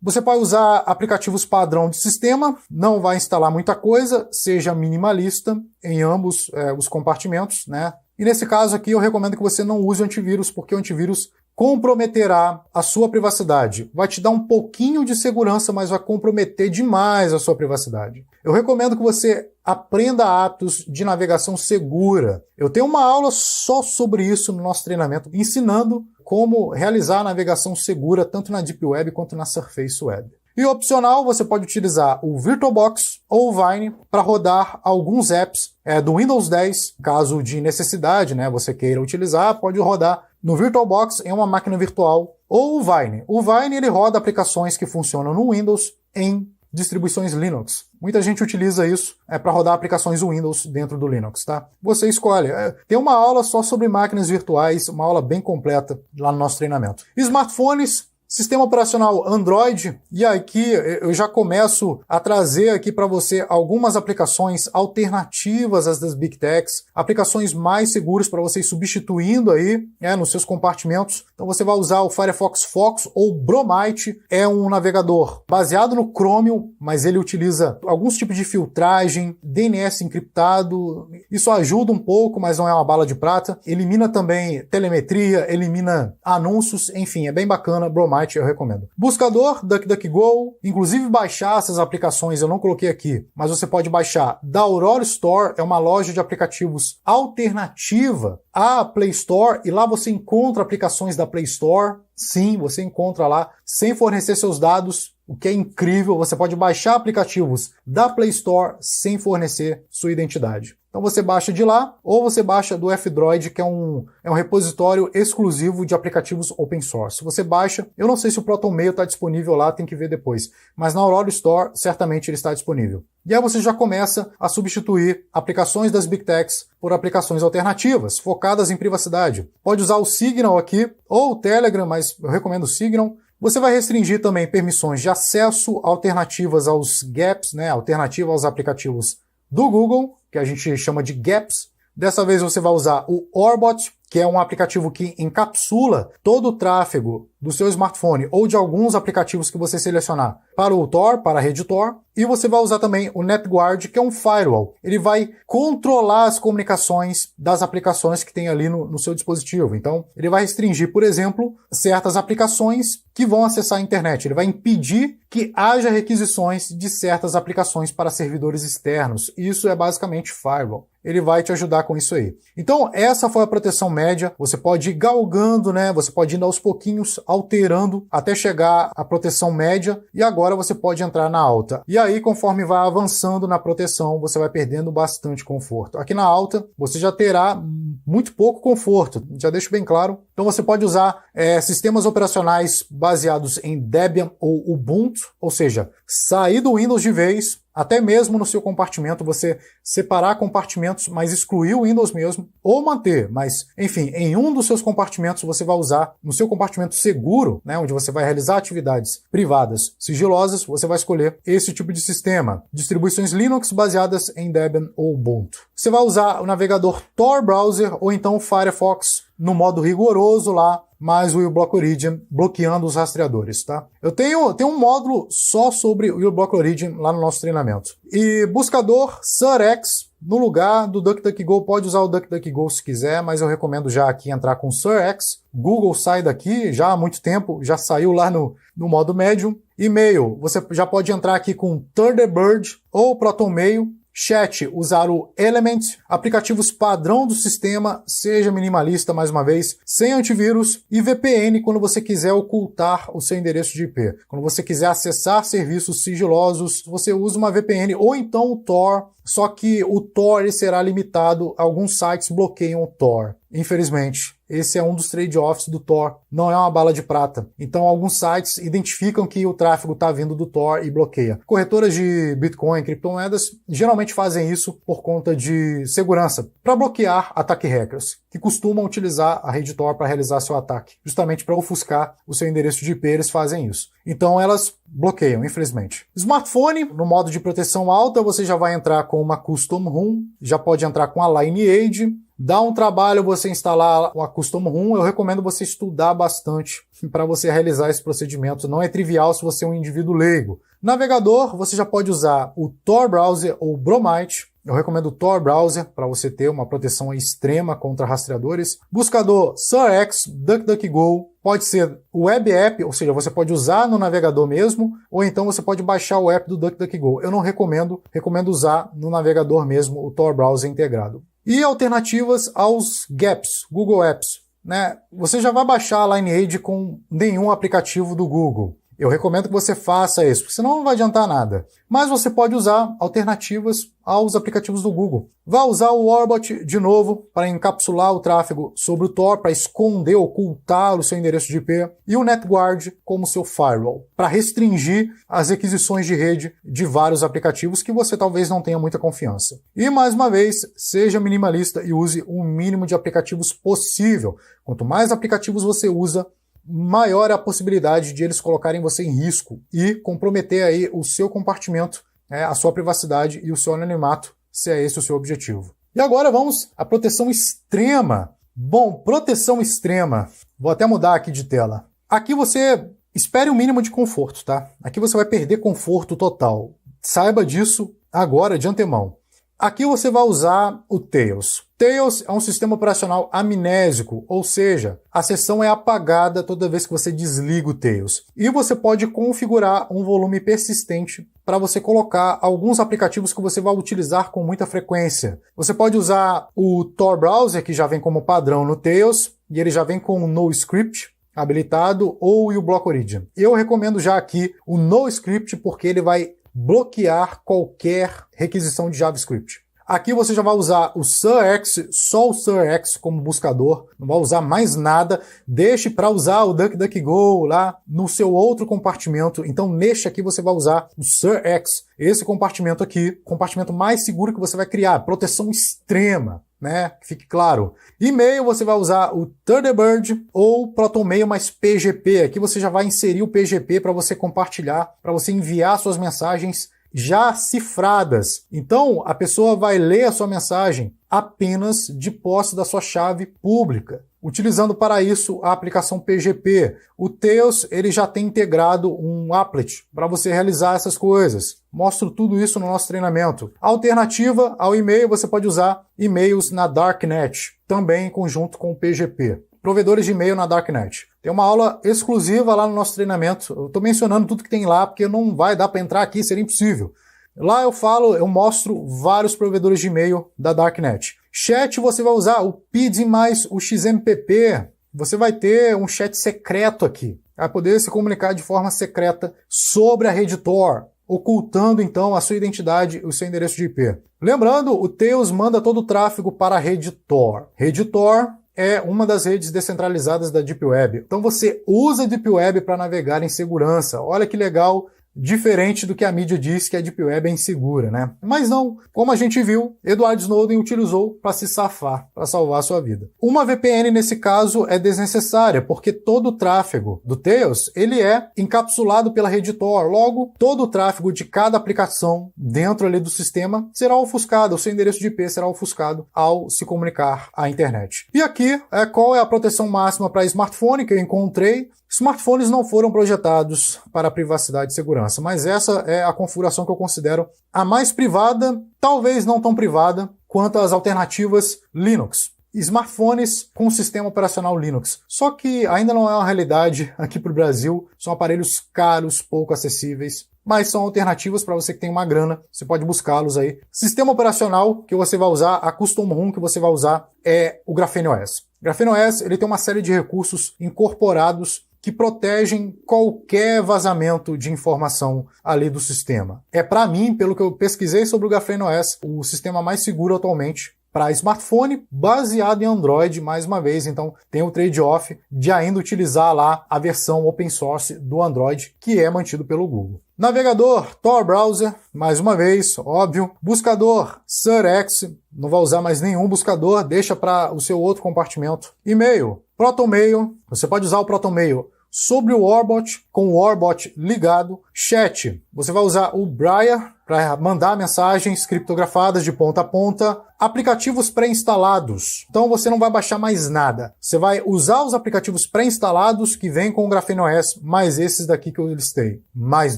Você pode usar aplicativos padrão de sistema, não vai instalar muita coisa, seja minimalista em ambos os compartimentos, né? E nesse caso aqui eu recomendo que você não use o antivírus, porque o antivírus comprometerá a sua privacidade. Vai te dar um pouquinho de segurança, mas vai comprometer demais a sua privacidade. Eu recomendo que você aprenda hábitos de navegação segura. Eu tenho uma aula só sobre isso no nosso treinamento, ensinando como realizar a navegação segura tanto na Deep Web quanto na Surface Web. E opcional, você pode utilizar o VirtualBox ou o Vine para rodar alguns apps do Windows 10, caso de necessidade, né, você queira utilizar, pode rodar no VirtualBox em uma máquina virtual, ou o Vine. O Vine ele roda aplicações que funcionam no Windows em distribuições Linux. Muita gente utiliza isso para rodar aplicações Windows dentro do Linux, tá? Você escolhe. Tem uma aula só sobre máquinas virtuais, uma aula bem completa lá no nosso treinamento. Smartphones, sistema operacional Android, e aqui eu já começo a trazer aqui para você algumas aplicações alternativas às das Big Techs, aplicações mais seguras para você ir substituindo aí nos seus compartimentos. Então você vai usar o Firefox Fox ou Bromite, é um navegador baseado no Chromium, mas ele utiliza alguns tipos de filtragem, DNS encriptado, isso ajuda um pouco, mas não é uma bala de prata, elimina também telemetria, elimina anúncios, enfim, é bem bacana, Bromite eu recomendo. Buscador, DuckDuckGo, inclusive baixar essas aplicações, eu não coloquei aqui, mas você pode baixar da Aurora Store, é uma loja de aplicativos alternativa à Play Store, e lá você encontra aplicações da Play Store, sim, você encontra lá, sem fornecer seus dados, o que é incrível, você pode baixar aplicativos da Play Store sem fornecer sua identidade. Então você baixa de lá, ou você baixa do F-Droid, que é um repositório exclusivo de aplicativos open source. Você baixa, eu não sei se o ProtonMail está disponível lá, tem que ver depois, mas na Aurora Store certamente ele está disponível. E aí você já começa a substituir aplicações das Big Techs por aplicações alternativas, focadas em privacidade. Pode usar o Signal aqui, ou o Telegram, mas eu recomendo o Signal. Você vai restringir também permissões de acesso alternativas aos gaps, né, alternativa aos aplicativos do Google, que a gente chama de gaps. Dessa vez você vai usar o Orbot, que é um aplicativo que encapsula todo o tráfego do seu smartphone ou de alguns aplicativos que você selecionar para o Tor, para a rede Tor. E você vai usar também o NetGuard, que é um firewall. Ele vai controlar as comunicações das aplicações que tem ali no seu dispositivo. Então, ele vai restringir, por exemplo, certas aplicações que vão acessar a internet. Ele vai impedir que haja requisições de certas aplicações para servidores externos. Isso é basicamente firewall. Ele vai te ajudar com isso aí. Então, essa foi a proteção média. Você pode ir galgando, né? Você pode ir aos pouquinhos alterando até chegar à proteção média e agora você pode entrar na alta. E aí, conforme vai avançando na proteção, você vai perdendo bastante conforto. Aqui na alta, você já terá muito pouco conforto. Já deixo bem claro. Então, você pode usar sistemas operacionais baseados em Debian ou Ubuntu, ou seja, sair do Windows de vez, até mesmo no seu compartimento, você separar compartimentos, mas excluir o Windows mesmo, ou manter, mas, enfim, em um dos seus compartimentos você vai usar, no seu compartimento seguro, né, onde você vai realizar atividades privadas sigilosas, você vai escolher esse tipo de sistema. Distribuições Linux baseadas em Debian ou Ubuntu. Você vai usar o navegador Tor Browser ou então o Firefox no modo rigoroso lá, mais o uBlock Origin bloqueando os rastreadores, tá? Eu tenho um módulo só sobre o uBlock Origin lá no nosso treinamento. E buscador SirX no lugar do DuckDuckGo, pode usar o DuckDuckGo se quiser, mas eu recomendo já aqui entrar com SirX. Google sai daqui já há muito tempo, já saiu lá no modo médio. E-mail, você já pode entrar aqui com Thunderbird ou ProtonMail. Chat, usar o Element, aplicativos padrão do sistema, seja minimalista mais uma vez, sem antivírus, e VPN quando você quiser ocultar o seu endereço de IP. Quando você quiser acessar serviços sigilosos, você usa uma VPN ou então o Tor, só que o Tor ele será limitado, alguns sites bloqueiam o Tor. Infelizmente, esse é um dos trade-offs do Tor, não é uma bala de prata. Então, alguns sites identificam que o tráfego está vindo do Tor e bloqueia. Corretoras de Bitcoin, criptomoedas, geralmente fazem isso por conta de segurança, para bloquear ataque hackers, que costumam utilizar a rede Tor para realizar seu ataque, justamente para ofuscar o seu endereço de IP, eles fazem isso. Então, elas bloqueiam, infelizmente. Smartphone, no modo de proteção alta, você já vai entrar com uma Custom ROM, já pode entrar com a Lineage. Dá um trabalho você instalar a Custom ROM, eu recomendo você estudar bastante para você realizar esse procedimento. Não é trivial se você é um indivíduo leigo. Navegador, você já pode usar o Tor Browser ou Bromite. Eu recomendo o Tor Browser para você ter uma proteção extrema contra rastreadores. Buscador SirX, DuckDuckGo, pode ser o Web App, ou seja, você pode usar no navegador mesmo, ou então você pode baixar o app do DuckDuckGo. Eu não recomendo usar no navegador mesmo o Tor Browser integrado. E alternativas aos GApps, Google Apps, né? Você já vai baixar a Lineage com nenhum aplicativo do Google. Eu recomendo que você faça isso, porque senão não vai adiantar nada. Mas você pode usar alternativas aos aplicativos do Google. Vai usar o Warbot de novo para encapsular o tráfego sobre o Tor, para esconder, ocultar o seu endereço de IP. E o NetGuard como seu firewall, para restringir as requisições de rede de vários aplicativos que você talvez não tenha muita confiança. E mais uma vez, seja minimalista e use o mínimo de aplicativos possível. Quanto mais aplicativos você usa, maior é a possibilidade de eles colocarem você em risco e comprometer aí o seu compartimento, a sua privacidade e o seu anonimato, se é esse o seu objetivo. E agora vamos à proteção extrema. Bom, proteção extrema. Vou até mudar aqui de tela. Aqui você espere o mínimo de conforto, tá? Aqui você vai perder conforto total. Saiba disso agora, de antemão. Aqui você vai usar o Tails. Tails é um sistema operacional amnésico, ou seja, a sessão é apagada toda vez que você desliga o Tails. E você pode configurar um volume persistente para você colocar alguns aplicativos que você vai utilizar com muita frequência. Você pode usar o Tor Browser, que já vem como padrão no Tails, e ele já vem com o NoScript habilitado, ou o uBlock Origin. Eu recomendo já aqui o NoScript porque ele vai bloquear qualquer requisição de JavaScript. Aqui você já vai usar o SirX, só o SirX como buscador, não vai usar mais nada. Deixe para usar o DuckDuckGo lá no seu outro compartimento. Então neste aqui você vai usar o SirX, esse compartimento aqui, compartimento mais seguro que você vai criar, proteção extrema, né? Que fique claro. E-mail você vai usar o Thunderbird ou ProtonMail mais PGP. Aqui você já vai inserir o PGP para você compartilhar, para você enviar suas mensagens já cifradas. Então, a pessoa vai ler a sua mensagem apenas de posse da sua chave pública, utilizando para isso a aplicação PGP. O Tails ele já tem integrado um applet para você realizar essas coisas. Mostro tudo isso no nosso treinamento. Alternativa ao e-mail, você pode usar e-mails na Darknet, também em conjunto com o PGP. provedores de e-mail na Darknet. Tem uma aula exclusiva lá no nosso treinamento. Eu estou mencionando tudo que tem lá, porque não vai dar para entrar aqui, seria impossível. Lá eu mostro vários provedores de e-mail da Darknet. Chat você vai usar o PID mais o XMPP. Você vai ter um chat secreto aqui. Vai poder se comunicar de forma secreta sobre a rede Tor, ocultando então a sua identidade e o seu endereço de IP. Lembrando, o Tails manda todo o tráfego para a rede Tor. Rede Tor é uma das redes descentralizadas da Deep Web. Então você usa a Deep Web para navegar em segurança. Olha que legal. Diferente do que a mídia diz que a Deep Web é insegura, né? Mas não, como a gente viu, Edward Snowden utilizou para se safar, para salvar a sua vida. Uma VPN nesse caso é desnecessária, porque todo o tráfego do Tails, ele é encapsulado pela rede Tor. Logo, todo o tráfego de cada aplicação dentro ali do sistema será ofuscado, o seu endereço de IP será ofuscado ao se comunicar à internet. E aqui, qual é a proteção máxima para smartphone que eu encontrei? Smartphones não foram projetados para privacidade e segurança, mas essa é a configuração que eu considero a mais privada, talvez não tão privada, quanto as alternativas Linux. Smartphones com sistema operacional Linux. Só que ainda não é uma realidade aqui para o Brasil, são aparelhos caros, pouco acessíveis, mas são alternativas para você que tem uma grana, você pode buscá-los aí. Sistema operacional que você vai usar, a Custom ROM que você vai usar é o Graphene OS. Graphene OS ele tem uma série de recursos incorporados que protegem qualquer vazamento de informação ali do sistema. É, para mim, pelo que eu pesquisei sobre o Graphene OS, o sistema mais seguro atualmente para smartphone baseado em Android, mais uma vez. Então tem o trade-off de ainda utilizar lá a versão open source do Android, que é mantido pelo Google. Navegador, Tor Browser, mais uma vez, óbvio. Buscador, SirX, não vai usar mais nenhum buscador, deixa para o seu outro compartimento. E-mail, ProtonMail, você pode usar o ProtonMail sobre o Warbot, com o Warbot ligado. Chat, você vai usar o Briar para mandar mensagens criptografadas de ponta a ponta. Aplicativos pré-instalados. Então você não vai baixar mais nada. Você vai usar os aplicativos pré-instalados que vêm com o Graphene OS, mais esses daqui que eu listei. Mais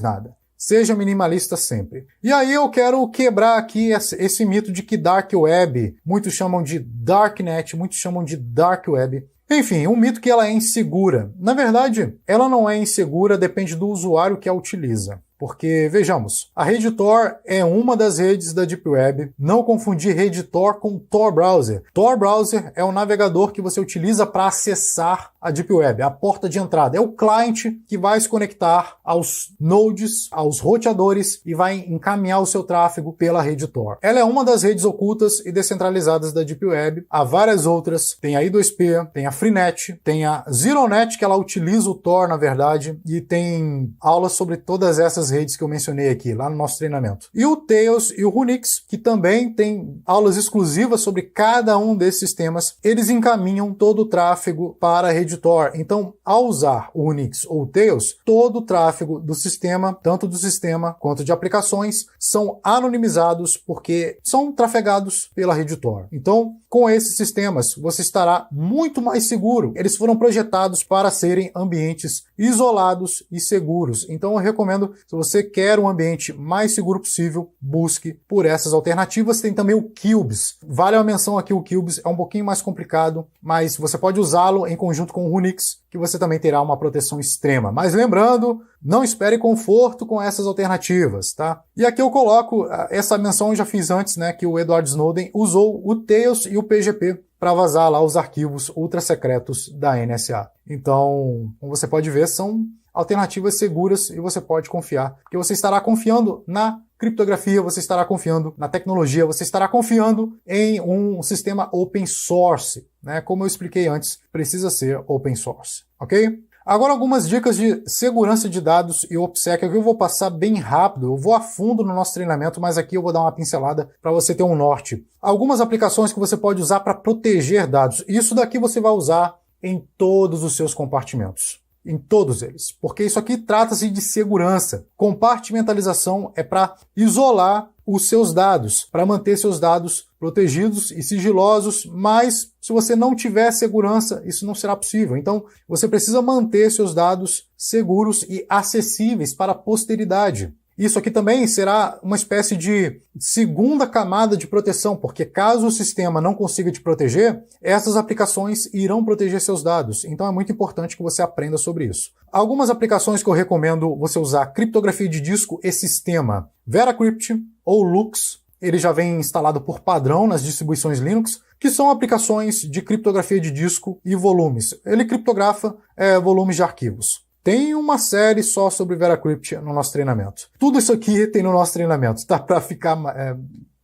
nada. Seja minimalista sempre. E aí eu quero quebrar aqui esse mito de que Dark Web, muitos chamam de Darknet, muitos chamam de Dark Web. Enfim, um mito que ela é insegura. Na verdade, ela não é insegura, depende do usuário que a utiliza. Porque, vejamos, a rede Tor é uma das redes da Deep Web. Não confundir rede Tor com Tor Browser. Tor Browser é o navegador que você utiliza para acessar a Deep Web, a porta de entrada. É o client que vai se conectar aos nodes, aos roteadores e vai encaminhar o seu tráfego pela rede Tor. Ela é uma das redes ocultas e descentralizadas da Deep Web. Há várias outras. Tem a I2P, tem a Freenet, tem a ZeroNet, que ela utiliza o Tor, na verdade, e tem aulas sobre todas essas redes que eu mencionei aqui, lá no nosso treinamento. E o Tails e o Runix, que também tem aulas exclusivas sobre cada um desses sistemas, eles encaminham todo o tráfego para a rede Tor. Então, ao usar o Runix ou o Tails, todo o tráfego do sistema, tanto do sistema quanto de aplicações, são anonimizados porque são trafegados pela rede Tor. Então, com esses sistemas, você estará muito mais seguro. Eles foram projetados para serem ambientes isolados e seguros. Então, eu recomendo, se você quer um ambiente mais seguro possível, busque por essas alternativas. Tem também o Cubes. Vale a menção aqui, o Cubes é um pouquinho mais complicado, mas você pode usá-lo em conjunto com o Runix, que você também terá uma proteção extrema. Mas lembrando, não espere conforto com essas alternativas, tá? E aqui eu coloco, essa menção eu já fiz antes, né, que o Edward Snowden usou o Tails e o PGP para vazar lá os arquivos ultra secretos da NSA. Então, como você pode ver, são alternativas seguras e você pode confiar, porque você estará confiando na criptografia, você estará confiando na tecnologia, você estará confiando em um sistema open source, né? Como eu expliquei antes, precisa ser open source, ok? Agora algumas dicas de segurança de dados e OPSEC, aqui eu vou passar bem rápido, eu vou a fundo no nosso treinamento, mas aqui eu vou dar uma pincelada para você ter um norte. Algumas aplicações que você pode usar para proteger dados, isso daqui você vai usar em todos os seus compartimentos. Em todos eles, porque isso aqui trata-se de segurança. Compartimentalização é para isolar os seus dados, para manter seus dados protegidos e sigilosos, mas se você não tiver segurança, isso não será possível. Então, você precisa manter seus dados seguros e acessíveis para a posteridade. Isso aqui também será uma espécie de segunda camada de proteção, porque caso o sistema não consiga te proteger, essas aplicações irão proteger seus dados. Então é muito importante que você aprenda sobre isso. Algumas aplicações que eu recomendo você usar criptografia de disco e sistema: VeraCrypt ou Lux. Ele já vem instalado por padrão nas distribuições Linux, que são aplicações de criptografia de disco e volumes. Ele criptografa volumes de arquivos. Tem uma série só sobre VeraCrypt no nosso treinamento. Tudo isso aqui tem no nosso treinamento, tá? Para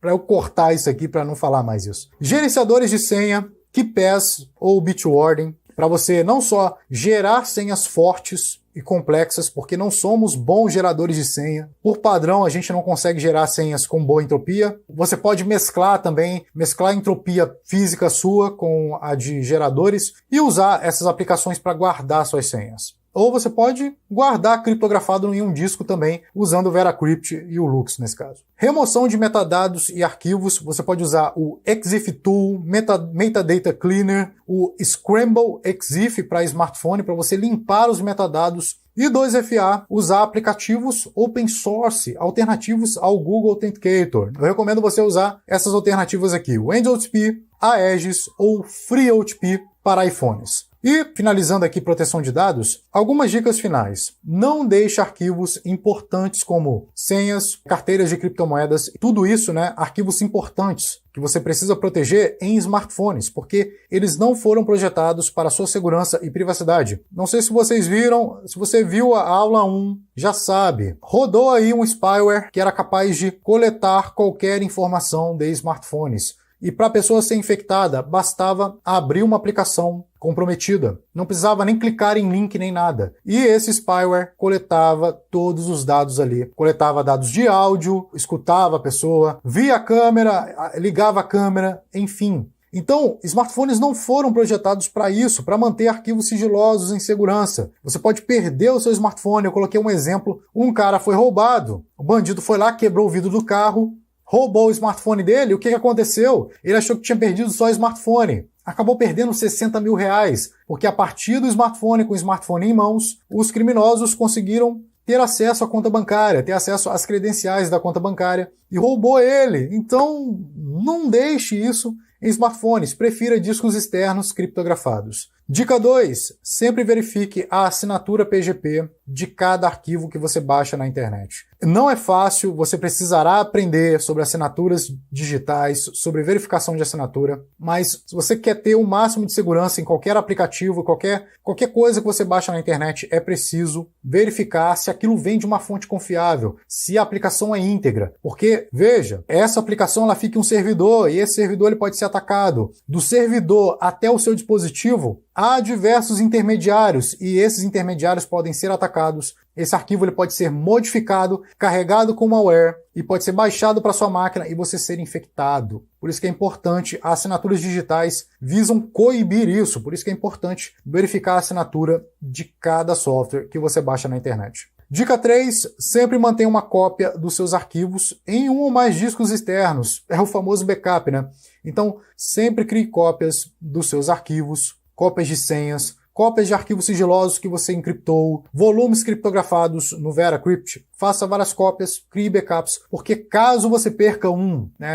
eu cortar isso aqui, para não falar mais isso. Gerenciadores de senha, KeePass ou Bitwarden, para você não só gerar senhas fortes e complexas, porque não somos bons geradores de senha. Por padrão, a gente não consegue gerar senhas com boa entropia. Você pode mesclar a entropia física sua com a de geradores e usar essas aplicações para guardar suas senhas. Ou você pode guardar criptografado em um disco também, usando o VeraCrypt e o Lux nesse caso. Remoção de metadados e arquivos, você pode usar o EXIF Tool, Metadata Cleaner, o Scramble EXIF para smartphone, para você limpar os metadados. E 2FA, usar aplicativos open source, alternativos ao Google Authenticator. Eu recomendo você usar essas alternativas aqui, o AngelOTP, Aegis ou FreeOTP para iPhones. E, finalizando aqui proteção de dados, algumas dicas finais. Não deixe arquivos importantes como senhas, carteiras de criptomoedas, tudo isso, arquivos importantes que você precisa proteger em smartphones, porque eles não foram projetados para sua segurança e privacidade. Não sei se vocês viram, se você viu a aula 1, já sabe. Rodou aí um spyware que era capaz de coletar qualquer informação de smartphones. E para a pessoa ser infectada, bastava abrir uma aplicação comprometida. Não precisava nem clicar em link nem nada. E esse spyware coletava todos os dados ali. Coletava dados de áudio, escutava a pessoa, via a câmera, ligava a câmera, enfim. Então, smartphones não foram projetados para isso, para manter arquivos sigilosos em segurança. Você pode perder o seu smartphone. Eu coloquei um exemplo. Um cara foi roubado. O bandido foi lá, quebrou o vidro do carro, roubou o smartphone dele. O que aconteceu? Ele achou que tinha perdido só o smartphone. Acabou perdendo 60 mil reais, porque a partir do smartphone, com o smartphone em mãos, os criminosos conseguiram ter acesso à conta bancária, ter acesso às credenciais da conta bancária e roubou ele. Então, não deixe isso em smartphones, prefira discos externos criptografados. Dica 2. Sempre verifique a assinatura PGP de cada arquivo que você baixa na internet. Não é fácil, você precisará aprender sobre assinaturas digitais, sobre verificação de assinatura, mas se você quer ter o máximo de segurança em qualquer aplicativo, qualquer coisa que você baixa na internet, é preciso verificar se aquilo vem de uma fonte confiável, se a aplicação é íntegra. Porque, veja, essa aplicação ela fica em um servidor e esse servidor ele pode ser atacado. Do servidor até o seu dispositivo, há diversos intermediários e esses intermediários podem ser atacados. Esse arquivo ele pode ser modificado, carregado com malware e pode ser baixado para sua máquina e você ser infectado. Por isso que é importante, as assinaturas digitais visam coibir isso. Por isso que é importante verificar a assinatura de cada software que você baixa na internet. Dica 3, sempre mantenha uma cópia dos seus arquivos em um ou mais discos externos. É o famoso backup, né? Então, sempre crie cópias dos seus arquivos, cópias de senhas, cópias de arquivos sigilosos que você encriptou, volumes criptografados no VeraCrypt. Faça várias cópias, crie backups, porque caso você perca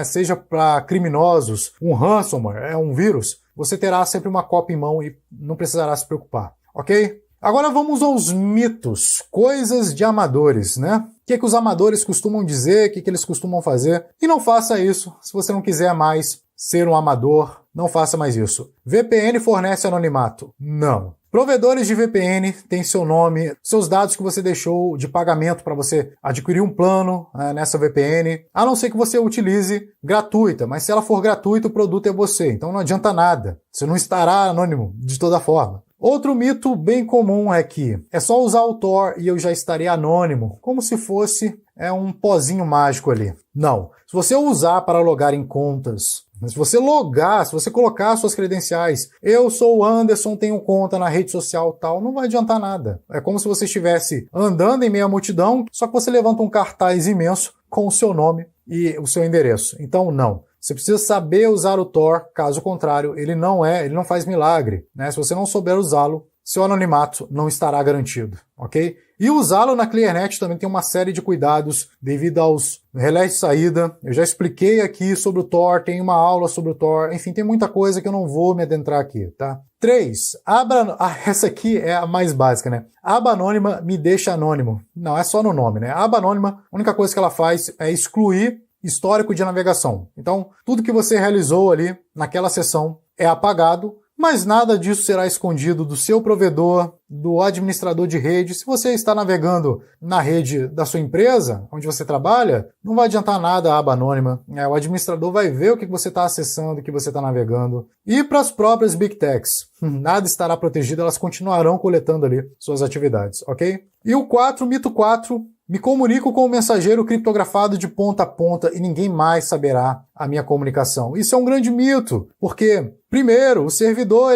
seja para criminosos, um ransomware, um vírus, você terá sempre uma cópia em mão e não precisará se preocupar, ok? Agora vamos aos mitos, coisas de amadores, né? O que os amadores costumam dizer, o que eles costumam fazer. E não faça isso, se você não quiser mais ser um amador, não faça mais isso. VPN fornece anonimato? Não. Provedores de VPN têm seu nome, seus dados que você deixou de pagamento para você adquirir um plano nessa VPN, a não ser que você utilize gratuita, mas se ela for gratuita, o produto é você, então não adianta nada. Você não estará anônimo de toda forma. Outro mito bem comum é que é só usar o Tor e eu já estarei anônimo, como se fosse um pozinho mágico ali. Não. Se você usar para logar em contas, se você colocar suas credenciais, eu sou o Anderson, tenho conta na rede social tal, não vai adiantar nada. É como se você estivesse andando em meio à multidão, só que você levanta um cartaz imenso com o seu nome e o seu endereço. Então, não. Você precisa saber usar o Tor, caso contrário, ele não faz milagre, né? Se você não souber usá-lo, seu anonimato não estará garantido, ok? E usá-lo na ClearNet também tem uma série de cuidados devido aos relés de saída. Eu já expliquei aqui sobre o Tor, tem uma aula sobre o Tor, enfim, tem muita coisa que eu não vou me adentrar aqui, tá? 3. Essa aqui é a mais básica, né? Aba anônima me deixa anônimo. Não, é só no nome, né? A aba anônima, a única coisa que ela faz é excluir histórico de navegação. Então, tudo que você realizou ali naquela sessão é apagado, mas nada disso será escondido do seu provedor, do administrador de rede. Se você está navegando na rede da sua empresa, onde você trabalha, não vai adiantar nada a aba anônima. O administrador vai ver o que você está acessando, o que você está navegando. E para as próprias Big Techs, nada estará protegido, elas continuarão coletando ali suas atividades, ok? E o 4, mito 4, me comunico com o mensageiro criptografado de ponta a ponta e ninguém mais saberá a minha comunicação. Isso é um grande mito, porque, primeiro, o servidor,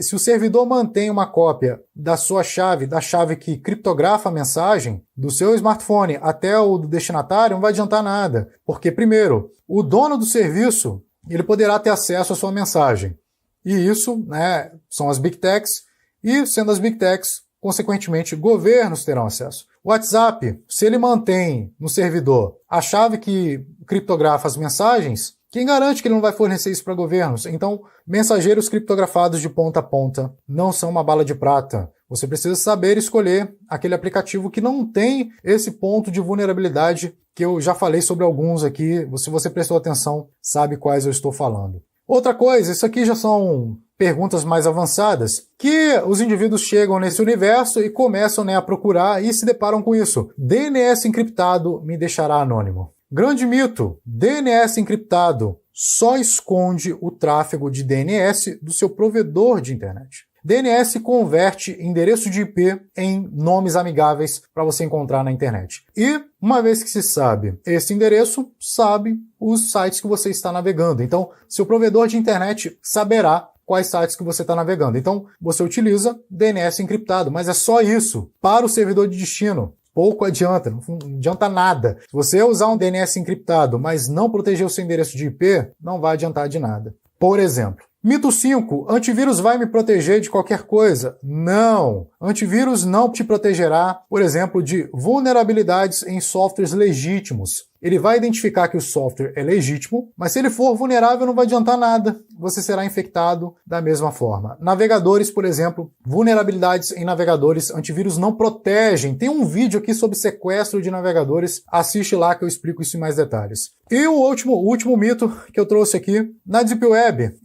se o servidor mantém uma cópia da sua chave, da chave que criptografa a mensagem, do seu smartphone até o do destinatário, não vai adiantar nada. Porque, primeiro, o dono do serviço, ele poderá ter acesso à sua mensagem. E isso, né, são as Big Techs, e sendo as Big Techs, consequentemente, governos terão acesso. O WhatsApp, se ele mantém no servidor a chave que criptografa as mensagens, quem garante que ele não vai fornecer isso para governos? Então, mensageiros criptografados de ponta a ponta não são uma bala de prata. Você precisa saber escolher aquele aplicativo que não tem esse ponto de vulnerabilidade que eu já falei sobre alguns aqui. Se você prestou atenção, sabe quais eu estou falando. Outra coisa, isso aqui já são perguntas mais avançadas, que os indivíduos chegam nesse universo e começam, né, a procurar e se deparam com isso. DNS encriptado me deixará anônimo. Grande mito, DNS encriptado só esconde o tráfego de DNS do seu provedor de internet. DNS converte endereço de IP em nomes amigáveis para você encontrar na internet. E, uma vez que se sabe esse endereço, sabe os sites que você está navegando. Então, seu provedor de internet saberá quais sites que você está navegando. Então, você utiliza DNS encriptado, mas é só isso para o servidor de destino. Pouco adianta, não adianta nada. Se você usar um DNS encriptado, mas não proteger o seu endereço de IP, não vai adiantar de nada. Por exemplo, mito 5, antivírus vai me proteger de qualquer coisa? Não! Antivírus não te protegerá, por exemplo, de vulnerabilidades em softwares legítimos. Ele vai identificar que o software é legítimo, mas se ele for vulnerável não vai adiantar nada. Você será infectado da mesma forma. Navegadores, por exemplo, vulnerabilidades em navegadores, antivírus não protegem. Tem um vídeo aqui sobre sequestro de navegadores. Assiste lá que eu explico isso em mais detalhes. E o último mito que eu trouxe aqui, na Deep Web,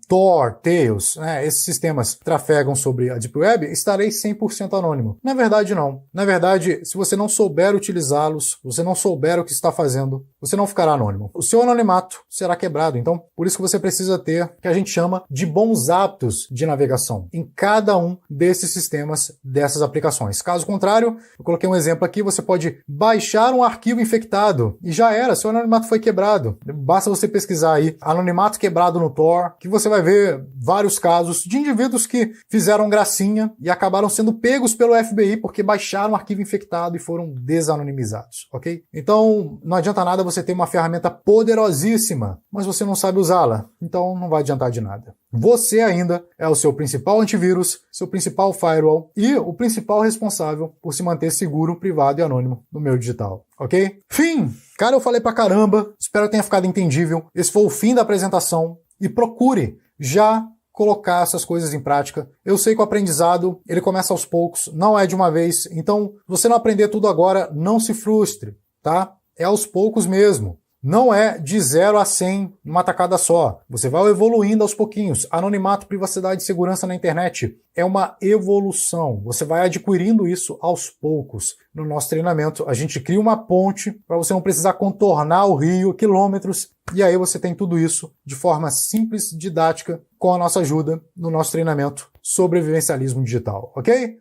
Tor, Tails, né, esses sistemas que trafegam sobre a Deep Web, estarei 100% anônimo. Na verdade, não. Na verdade, se você não souber utilizá-los, você não souber o que está fazendo, você não ficará anônimo. O seu anonimato será quebrado. Então, por isso que você precisa ter o que a gente chama de bons hábitos de navegação em cada um desses sistemas, dessas aplicações. Caso contrário, eu coloquei um exemplo aqui, você pode baixar um arquivo infectado e já era, seu anonimato foi quebrado. Basta você pesquisar aí anonimato quebrado no Tor, que você vai ver vários casos de indivíduos que fizeram gracinha e acabaram sendo pegos pelo FBI porque baixaram um arquivo infectado e foram desanonimizados, ok? Então, não adianta nada você ter uma ferramenta poderosíssima, mas você não sabe usá-la, então não vai adiantar de nada. Você ainda é o seu principal antivírus, seu principal firewall e o principal responsável por se manter seguro, privado e anônimo no meio digital, ok? Fim! Cara, eu falei pra caramba, espero que tenha ficado entendível. Esse foi o fim da apresentação e procure já colocar essas coisas em prática. Eu sei que o aprendizado, ele começa aos poucos, não é de uma vez, então, se você não aprender tudo agora, não se frustre, tá? É aos poucos mesmo. Não é de 0 a 100 numa tacada só. Você vai evoluindo aos pouquinhos. Anonimato, privacidade e segurança na internet é uma evolução. Você vai adquirindo isso aos poucos. No nosso treinamento, a gente cria uma ponte para você não precisar contornar o rio, quilômetros, e aí você tem tudo isso de forma simples, didática, com a nossa ajuda no nosso treinamento Sobrevivencialismo Digital, ok?